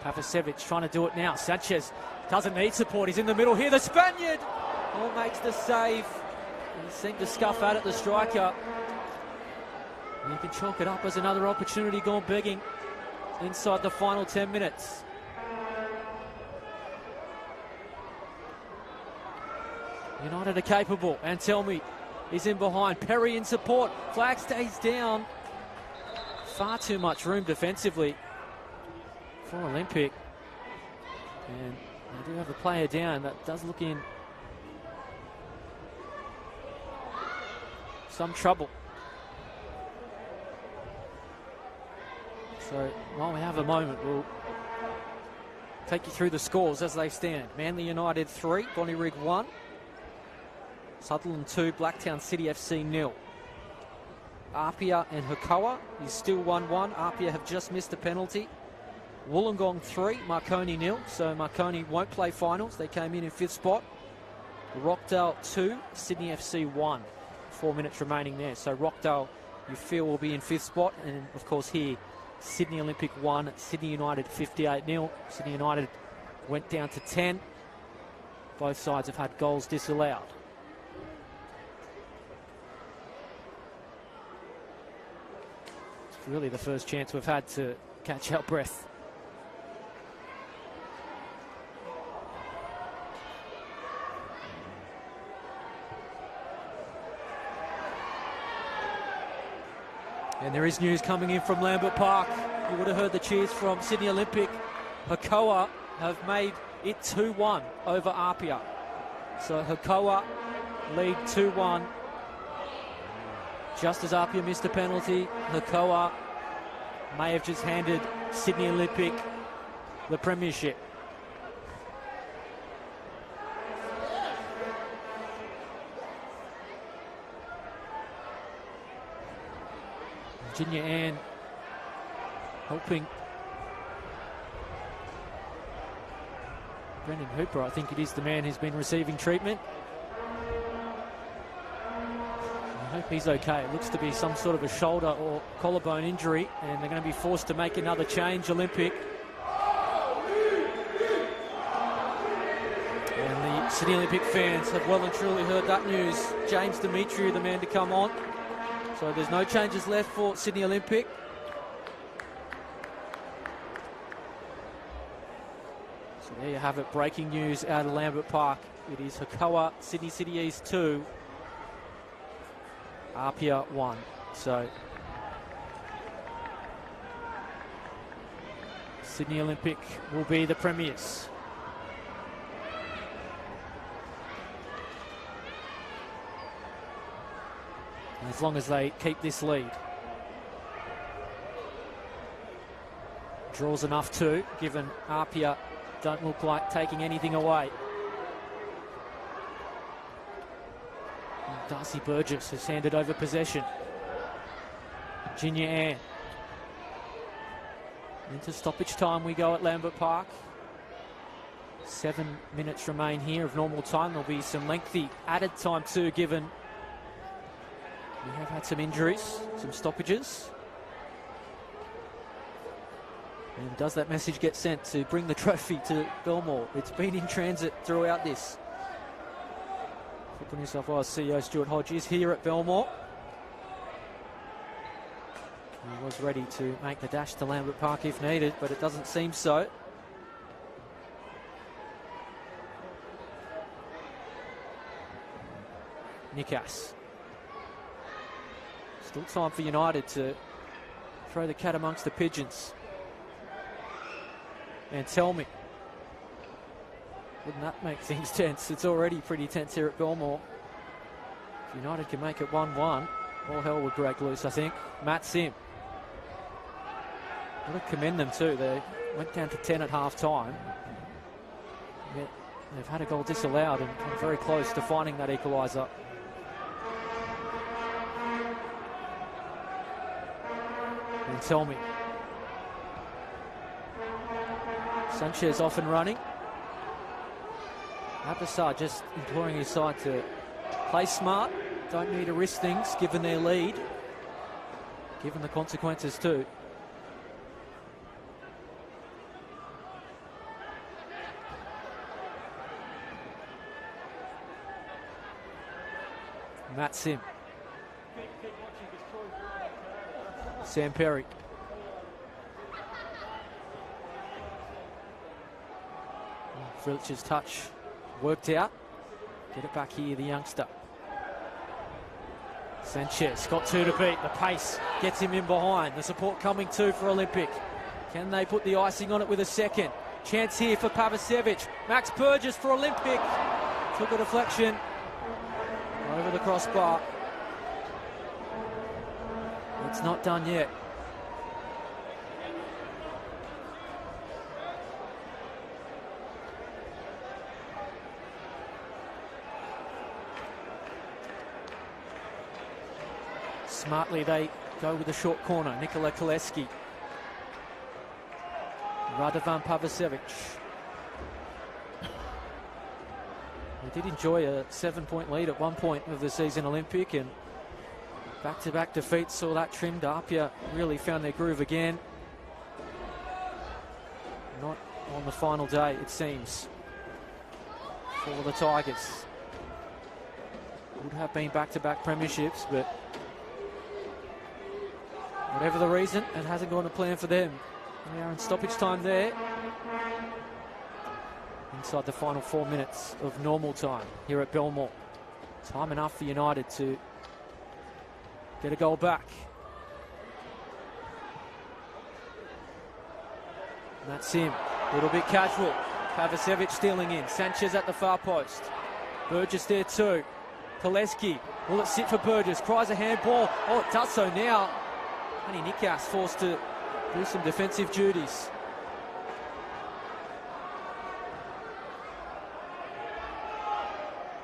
Papasevic trying to do it now. Sanchez doesn't need support. He's in the middle here. The Spaniard makes the save. He seemed to scuff out at the striker. And you can chalk it up as another opportunity gone begging inside the final 10 minutes. United are capable. Antelmi is in behind. Perry in support. Flag stays down. Far too much room defensively for Olympic. And they do have a player down that does look in some trouble. So while we have a moment, we'll take you through the scores as they stand. Manly United 3, Bonnyrigg 1. Sutherland 2, Blacktown City FC 0. Apia and Hukoa is still 1-1. Apia have just missed a penalty. Wollongong 3, Marconi 0. So Marconi won't play finals. They came in 5th spot. Rockdale 2, Sydney FC 1. 4 minutes remaining there. So Rockdale, you feel, will be in 5th spot. And of course here, Sydney Olympic 1, Sydney United 58-0. Sydney United went down to 10. Both sides have had goals disallowed. Really the first chance we've had to catch our breath. And there is news coming in from Lambert Park. You would have heard the cheers from Sydney Olympic. Hukoa have made it 2-1 over Apia. So Hukoa lead 2-1. Just as Apia missed a penalty, Hukoa may have just handed Sydney Olympic the premiership. Virginia Ann helping Brendan Hooper. I think it is the man who's been receiving treatment. I hope he's okay. It looks to be some sort of a shoulder or collarbone injury, and they're going to be forced to make another change, Olympic. And the Sydney Olympic fans have well and truly heard that news. James Demetriou, the man to come on. So there's no changes left for Sydney Olympic. So there you have it, breaking news out of Lambert Park. It is Hukoa, Sydney City East 2. Apia 1. So Sydney Olympic will be the premiers. as long as they keep this lead. Draws enough too, given Apia don't look like taking anything away. And Darcy Burgess has handed over possession. Ginya Ann. Into stoppage time we go at Lambert Park. 7 minutes remain here of normal time. There'll be some lengthy added time too, given we have had some injuries, some stoppages. And does that message get sent to bring the trophy to Belmore? It's been in transit throughout this. Football New South Wales CEO Stuart Hodge is here at Belmore. He was ready to make the dash to Lambert Park if needed, but it doesn't seem so. Nikas. Still time for United to throw the cat amongst the pigeons. And tell me, wouldn't that make things tense? It's already pretty tense here at Belmore. If United can make it 1-1, all hell would break loose, I think. Matt Sim. I've got to commend them too. They went down to 10 at half-time. Yet they've had a goal disallowed and come very close to finding that equaliser. And tell me. Sanchez off and running. Apassar just imploring his side to play smart. Don't need to risk things given their lead. Given the consequences too. Matt Sim. Sam Perry. Frilich's touch worked out. Get it back here, the youngster. Sanchez got two to beat. The pace gets him in behind. The support coming too for Olympic. Can they put the icing on it with a second? Chance here for Pavicevic. Max Burgess for Olympic. Took a deflection over the crossbar. It's not done yet. Smartly they go with the short corner. Nikola Koleski. Radovan Pavicevic. They did enjoy a 7-point lead at one point of the season, Olympic, and back-to-back defeats saw that trimmed. Apia really found their groove again. Not on the final day, it seems, for the Tigers. Would have been back-to-back premierships, but whatever the reason, it hasn't gone to plan for them. We are in stoppage time there. Inside the final 4 minutes of normal time here at Belmore. Time enough for United to get a goal back. And that's him. A little bit casual. Pavicevic stealing in. Sanchez at the far post. Burgess there too. Koleski. Will it sit for Burgess? Cries a handball. Oh, it does so now. Only Nikas forced to do some defensive duties.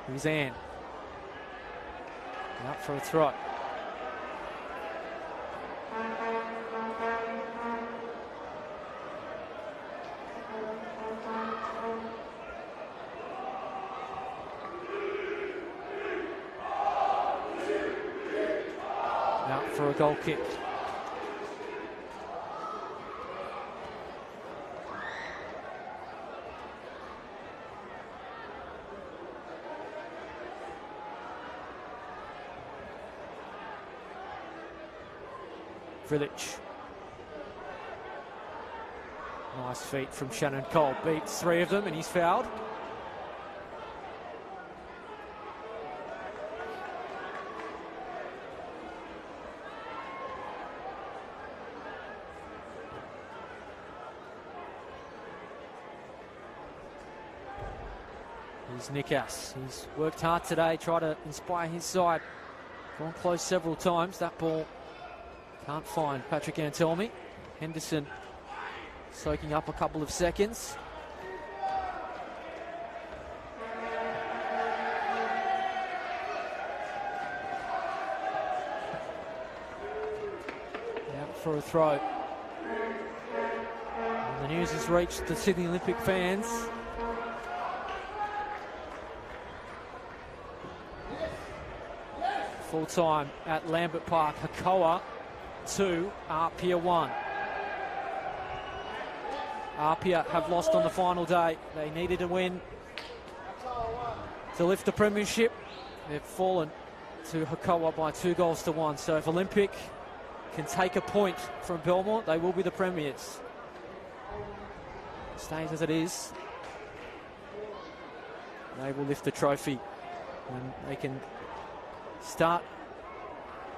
Here's Ann. Out for a throw. Out for a goal kick. Village. Nice feet from Shannon Cole. Beats three of them and he's fouled. Here's Nikas. He's worked hard today, try to inspire his side Gone close several times. That ball can't find Patrick Antelmi. Henderson soaking up a couple of seconds. Out for a throw. And the news has reached the Sydney Olympic fans. Full time at Lambert Park. Hakoah 2, Apia 1. Apia have lost on the final day. They needed a win to lift the premiership. They've fallen to Hakoah by 2-1. So if Olympic can take a point from Belmore, they will be the premiers. Stays as it is. They will lift the trophy, and they can start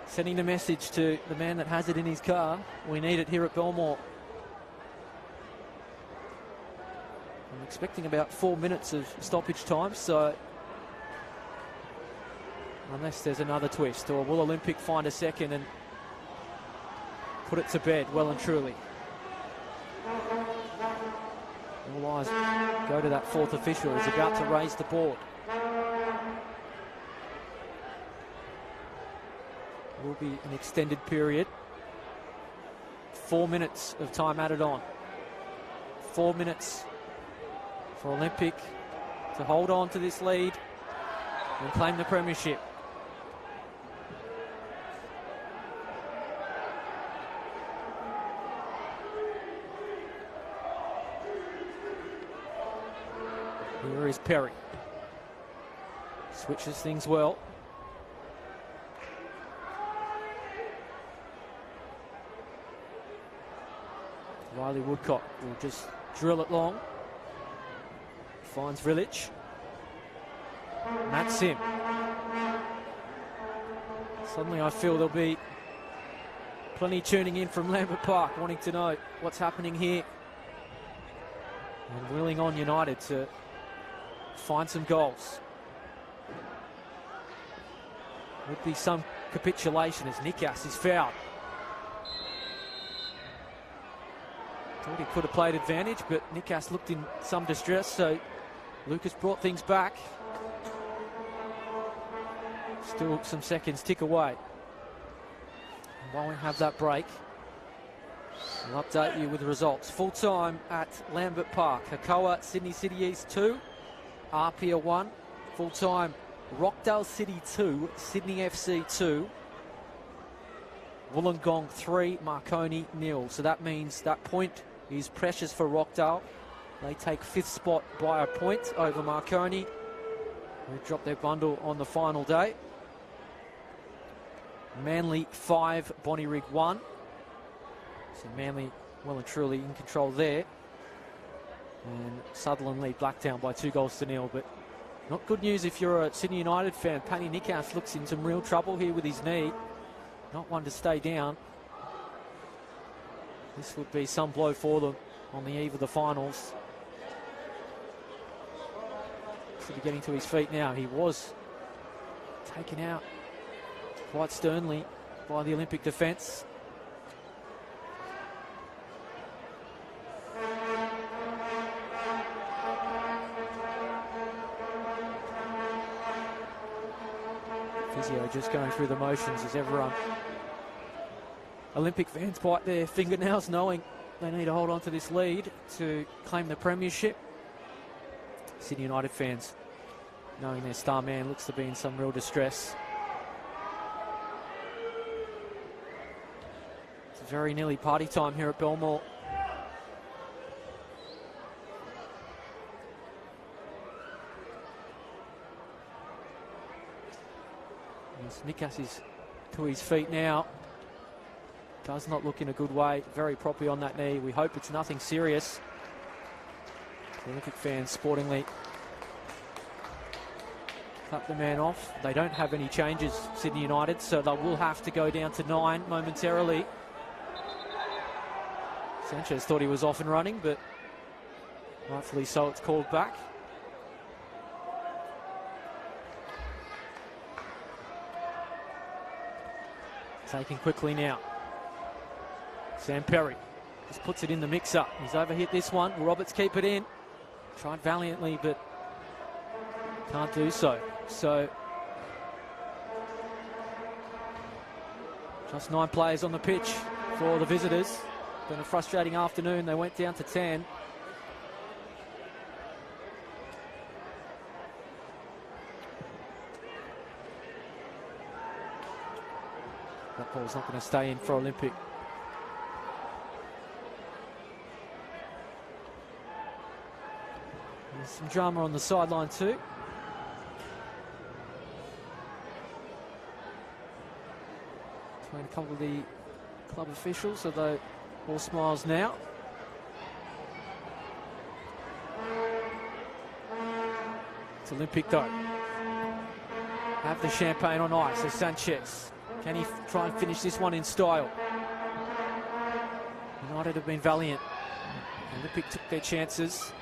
sending the message to the man that has it in his car. We need it here at Belmore. I'm expecting about 4 minutes of stoppage time, so unless there's another twist, or will Olympic find a second and put it to bed well and truly? All eyes go to that fourth official who's about to raise the board. Will be an extended period. 4 minutes of time added on. 4 minutes for Olympic to hold on to this lead and claim the premiership. Here is Perry. Switches things well. Riley Woodcock will just drill it long. Finds Village. Matt Sim. Suddenly I feel there'll be plenty tuning in from Lambert Park wanting to know what's happening here. And willing on United to find some goals. Would be some capitulation as Nikas is fouled. Thought he could have played advantage, but Nikas looked in some distress, so Lucas brought things back. Still some seconds tick away. And while we have that break, we'll update you with the results. Full time at Lambert Park. Hakoah Sydney City East 2, Apia 1. Full time Rockdale City 2, Sydney FC 2. Wollongong 3, Marconi 0. So that means that point is precious for Rockdale. They take 5th spot by a point over Marconi, who dropped their bundle on the final day. Manly 5, Bonnyrigg 1. So Manly well and truly in control there. And Sutherland lead Blacktown by 2-0. But not good news if you're a Sydney United fan. Paddy Nikas looks in some real trouble here with his knee. Not one to stay down. This would be some blow for them on the eve of the finals. Should be getting to his feet now. He was taken out quite sternly by the Olympic defence. Physio just going through the motions as everyone, Olympic fans, bite their fingernails knowing they need to hold on to this lead to claim the premiership. Sydney United fans knowing their star man looks to be in some real distress. It's very nearly party time here at Belmore. Nikas is to his feet now. Does not look in a good way. Very properly on that knee. We hope it's nothing serious. The Olympic fans sportingly cut the man off. They don't have any changes, Sydney United, so they will have to go down to 9 momentarily. Sanchez thought he was off and running, but rightfully so, it's called back. Taken quickly now. Sam Perry just puts it in the mix-up. He's overhit this one. Will Roberts keep it in? Tried valiantly, but can't do so. So, just 9 players on the pitch for the visitors. Been a frustrating afternoon. They went down to 10. That ball's not going to stay in for Olympic. There's some drama on the sideline too. Between a couple of the club officials, although all smiles now. It's Olympic though. Have the champagne on ice as Sanchez. Can he try and finish this one in style? United have been valiant. Olympic took their chances.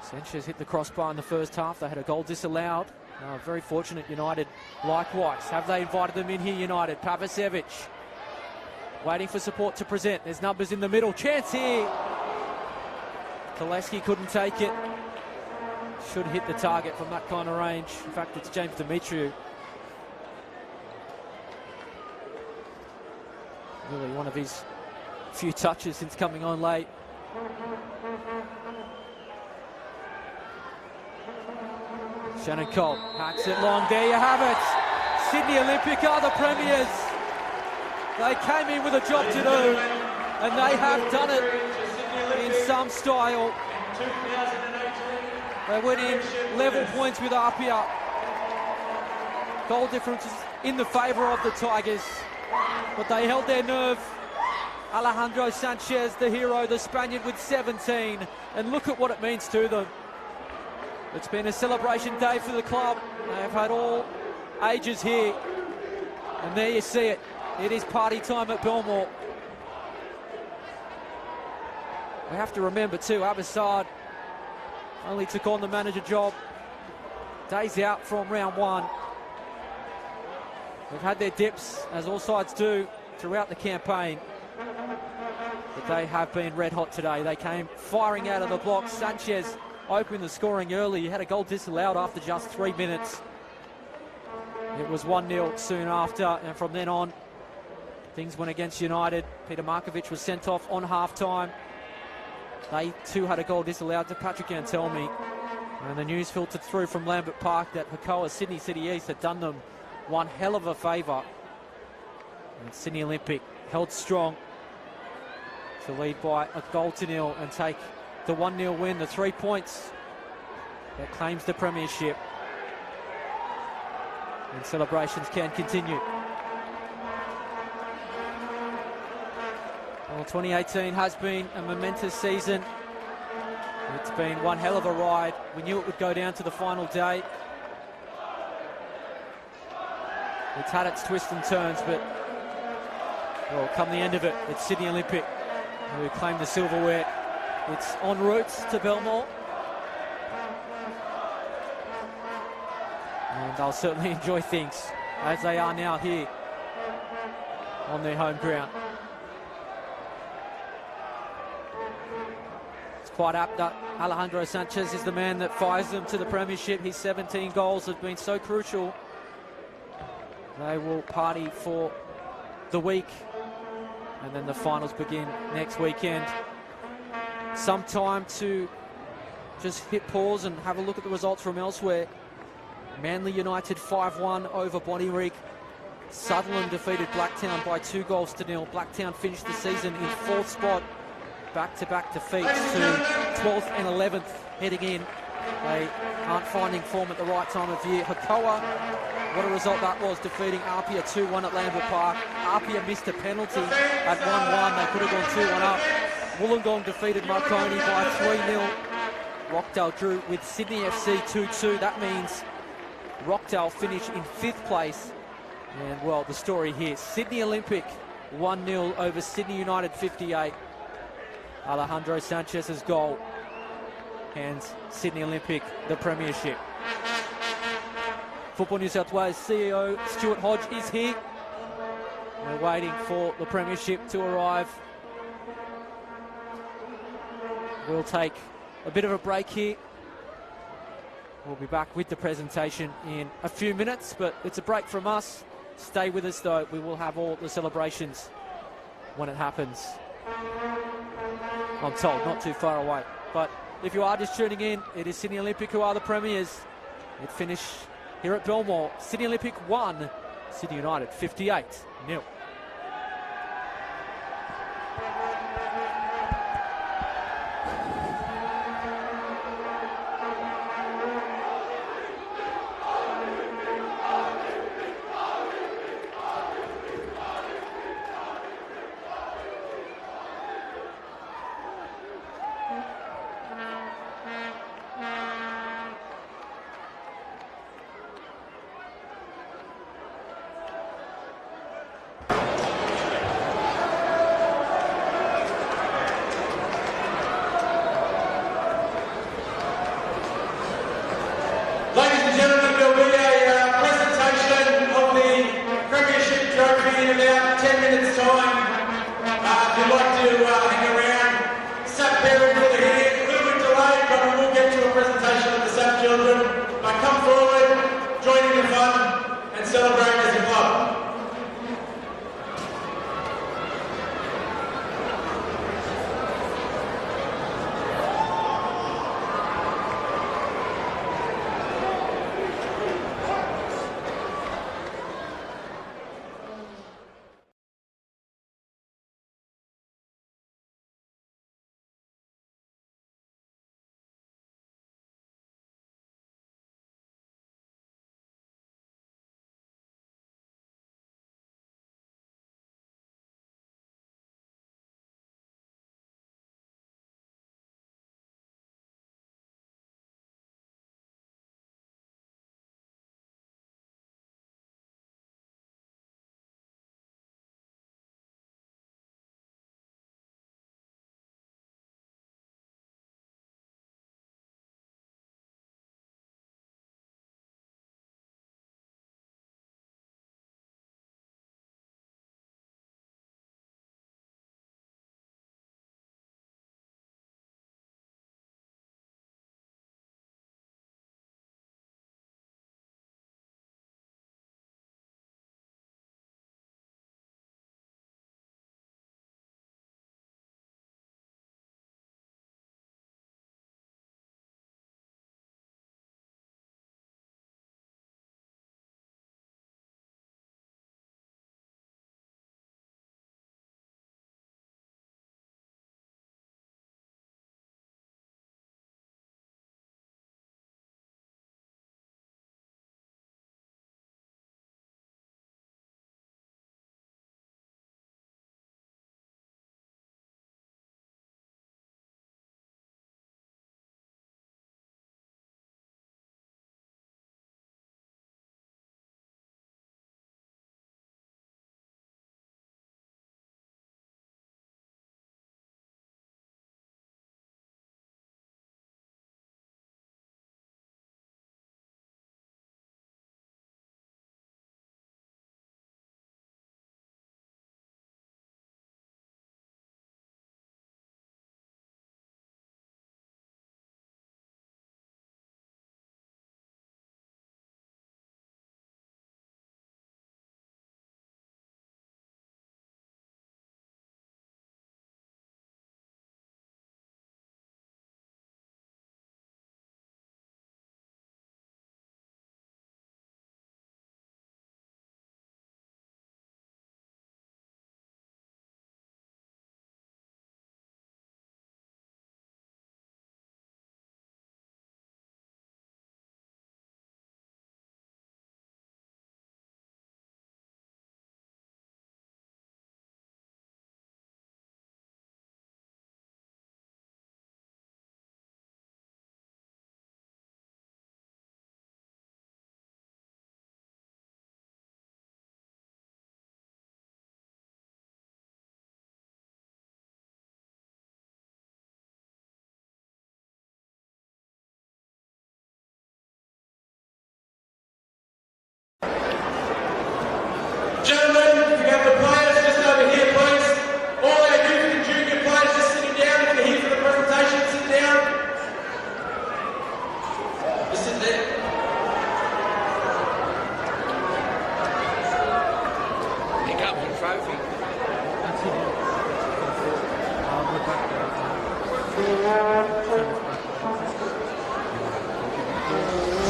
Sanchez hit the crossbar in the first half. They had a goal disallowed. Very fortunate United likewise. Have they invited them in here, United? Pavicevic waiting for support to present. There's numbers in the middle. Chance here. Koleski couldn't take it. Should hit the target from that kind of range. In fact, it's James Demetriou. Really one of his few touches since coming on late. Shannon Cole hacks it long. There you have it. Sydney Olympic are the premiers. They came in with a job to do, and they have done it in some style. They went in level points with Apia. Goal differences in the favour of the Tigers, but they held their nerve. Alejandro Sanchez, the hero, the Spaniard with 17, and look at what it means to them. It's been a celebration day for the club. They've had all ages here, and there you see it. It is party time at Belmore. We have to remember too, Abbassad only took on the manager job days out from round 1. They've had their dips, as all sides do, throughout the campaign. But they have been red hot today. They came firing out of the blocks. Sanchez opened the scoring early. He had a goal disallowed after just 3 minutes. It was 1-0 soon after, and from then on, things went against United. Peter Markovic was sent off on half-time. They too had a goal disallowed to Patrick Antelmi. And the news filtered through from Lambert Park that Hakoah Sydney City East had done them one hell of a favour. And Sydney Olympic held strong to lead by a goal to nil and take the 1-0 win, the 3 points that claims the premiership. And celebrations can continue. Well, 2018 has been a momentous season. It's been one hell of a ride. We knew it would go down to the final day. It's had its twists and turns, but well, come the end of it, it's Sydney Olympic who claim the silverware. It's en route to Belmore. And they'll certainly enjoy things as they are now here on their home ground. It's quite apt that Alejandro Sanchez is the man that fires them to the premiership. His 17 goals have been so crucial. They will party for the week, and then the finals begin next weekend. Some time to just hit pause and have a look at the results from elsewhere. Manly United 5-1 over Bonnyrigg. Sutherland defeated Blacktown by 2-0. Blacktown finished the season in 4th spot. Back-to-back defeats to 12th and 11th heading in. They aren't finding form at the right time of year. Hakoah, what a result that was, defeating Apia 2-1 at Lambert Park. Apia missed a penalty at 1-1. They could have gone 2-1 up. Wollongong defeated Marconi by 3-0. Rockdale drew with Sydney FC 2-2. That means Rockdale finish in 5th place. And well, the story here, Sydney Olympic 1-0 over Sydney United 58. Alejandro Sanchez's goal hands Sydney Olympic the premiership. Football New South Wales CEO Stuart Hodge is here. We're waiting for the premiership to arrive. We'll take a bit of a break here. We'll be back with the presentation in a few minutes, but it's a break from us. Stay with us though, we will have all the celebrations when it happens. I'm told not too far away, but if you are just tuning in, it is Sydney Olympic who are the premiers. It finished here at Belmore. Sydney Olympic 1, Sydney United 58-0. Ladies and gentlemen, there will be a presentation of the premiership trophy in about 10 minutes' time. If you'd like to hang around, SAP parents that are here, a little bit delayed, but we will get to a presentation of the SAP children. But come forward, join in the fun, and celebrate as a club.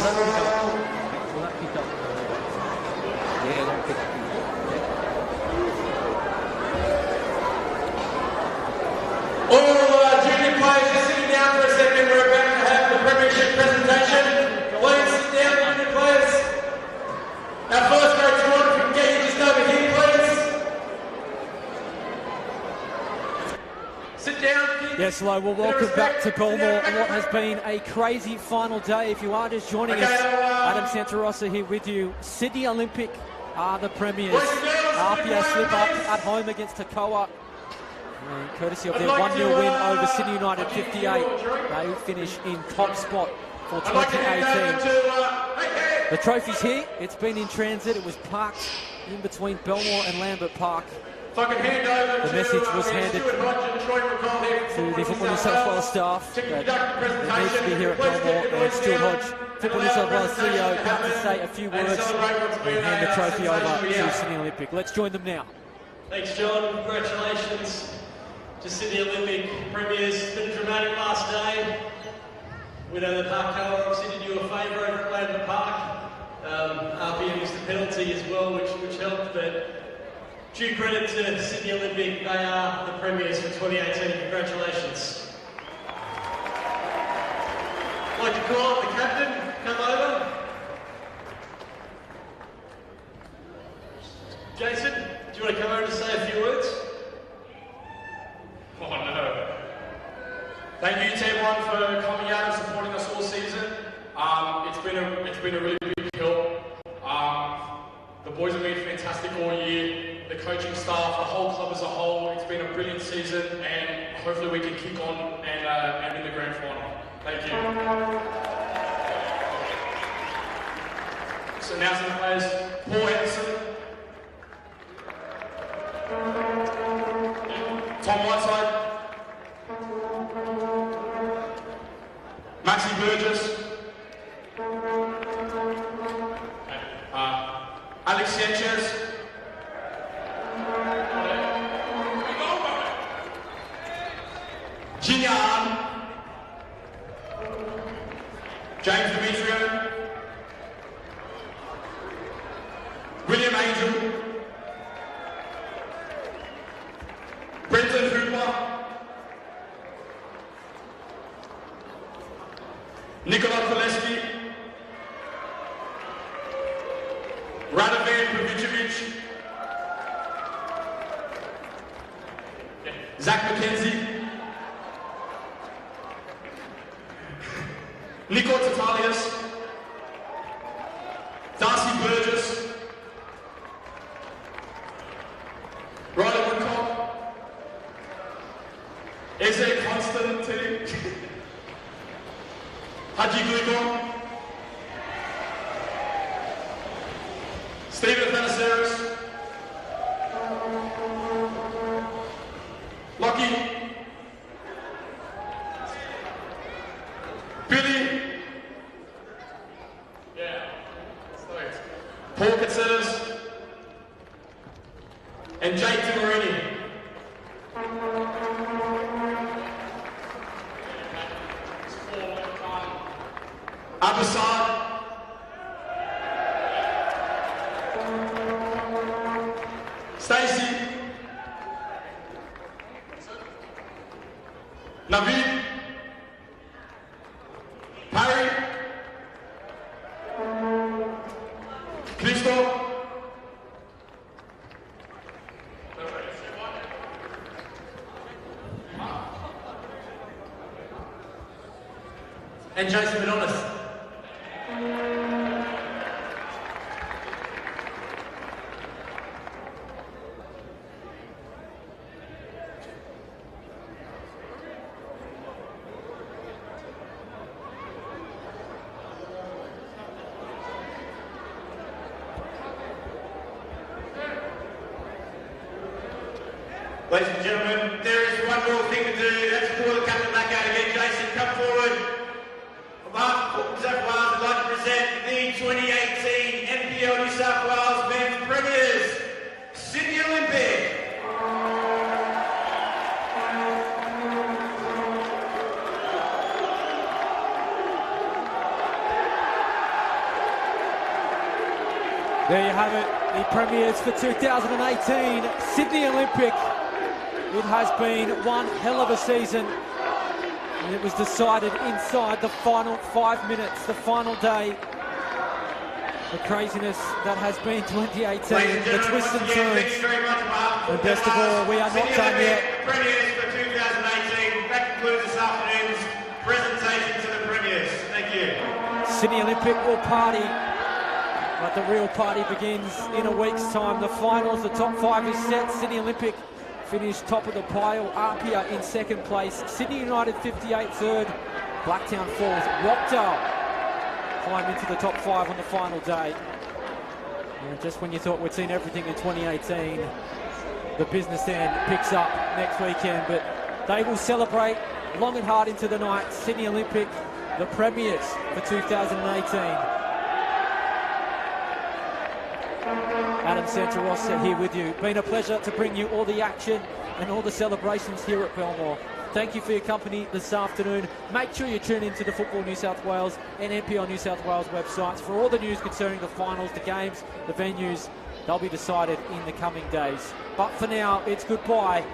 that pick up? Will that pick up? Yeah, that'll pick up. All junior players are sitting down for a second. We're about to have the premiership presentation. Please sit down, junior players. Our first grade squad, if we can get you just over here, please. Sit down, kids. Yes, hello. Well, welcome back to Belmore on what has been a crazy final day. If you are just joining us, Adam Santarossa here with you. Sydney Olympic are the premiers. RPA slip up at home against Takawa. And courtesy of their 1-0 win over Sydney United 58, they finish in top spot for 2018. The trophy's here. It's been in transit. It was parked in between Belmore and Lambert Park. The message was handed to the Football New South Wales staff that it needs to be here at Belmore, and Stuart Hodge, Football New South Wales CEO, about to say a few words and hand the trophy over to Sydney Olympic. Let's join them now. Thanks, John. Congratulations to Sydney Olympic premiers. It's been a dramatic last day. We know the Park Colour obviously did you a favour over at Lambert Park. RPM missed the penalty as well, which helped, but due credit to Sydney Olympic, they are the premiers for 2018. Congratulations. I'd like to call up the captain, come over. Jason, do you want to come over to say a few words? Oh no. Thank you to everyone for coming out and supporting us all season. It's been a really big help. The boys have been fantastic all year. The coaching staff, the whole club as a whole. It's been a brilliant season, and hopefully we can kick on and win the grand final. Thank you. So now some players. Paul Henderson, Tom Whiteside, Maxi Burgess, Alex Sanchez, Jinyan, James Demetrio, William Angel, Brenton Hooper, Nikola Koleski, Radovan Pavicevic, Zach McKenzie, Nico Tatalius, Darcy Burgess, Ryder Woodcock, Eze Constantine, Haji Gligon, Stephen Thanaseris, Lucky, Billy, Paul Katsetas, and Jake Timorini. Abasad, Stacey, Naveed, Harry, Christo, and Jason Manonis. Ladies and gentlemen, there is one more thing to do. That's pull the captain back out again. Jason, come forward. On behalf of Football New South Wales, I'd like to present the 2018 NPL New South Wales Men's Premiers, Sydney Olympic. There you have it, the premiers for 2018, Sydney Olympic. It has been one hell of a season, and it was decided inside the final 5 minutes, the final day. The craziness that has been 2018, the twists and turns. And best of all, we are not done yet. Premiers for 2018. That concludes this afternoon's presentation to the premiers. Thank you. Sydney Olympic will party, but the real party begins in a week's time. The finals, the top 5 is set. Sydney Olympic finished top of the pile. Apia in second place. Sydney United 58 third. Blacktown Falls. Rockdale climb into the top 5 on the final day. And just when you thought we'd seen everything in 2018, the business end picks up next weekend, but they will celebrate long and hard into the night. Sydney Olympic, the premiers for 2018. Adam Santarossa here with you. Been a pleasure to bring you all the action and all the celebrations here at Belmore. Thank you for your company this afternoon. Make sure you tune into the Football New South Wales and NPL New South Wales websites for all the news concerning the finals, the games, the venues. They'll be decided in the coming days. But for now, it's goodbye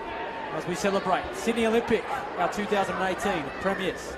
as we celebrate Sydney Olympic, our 2018 premiers.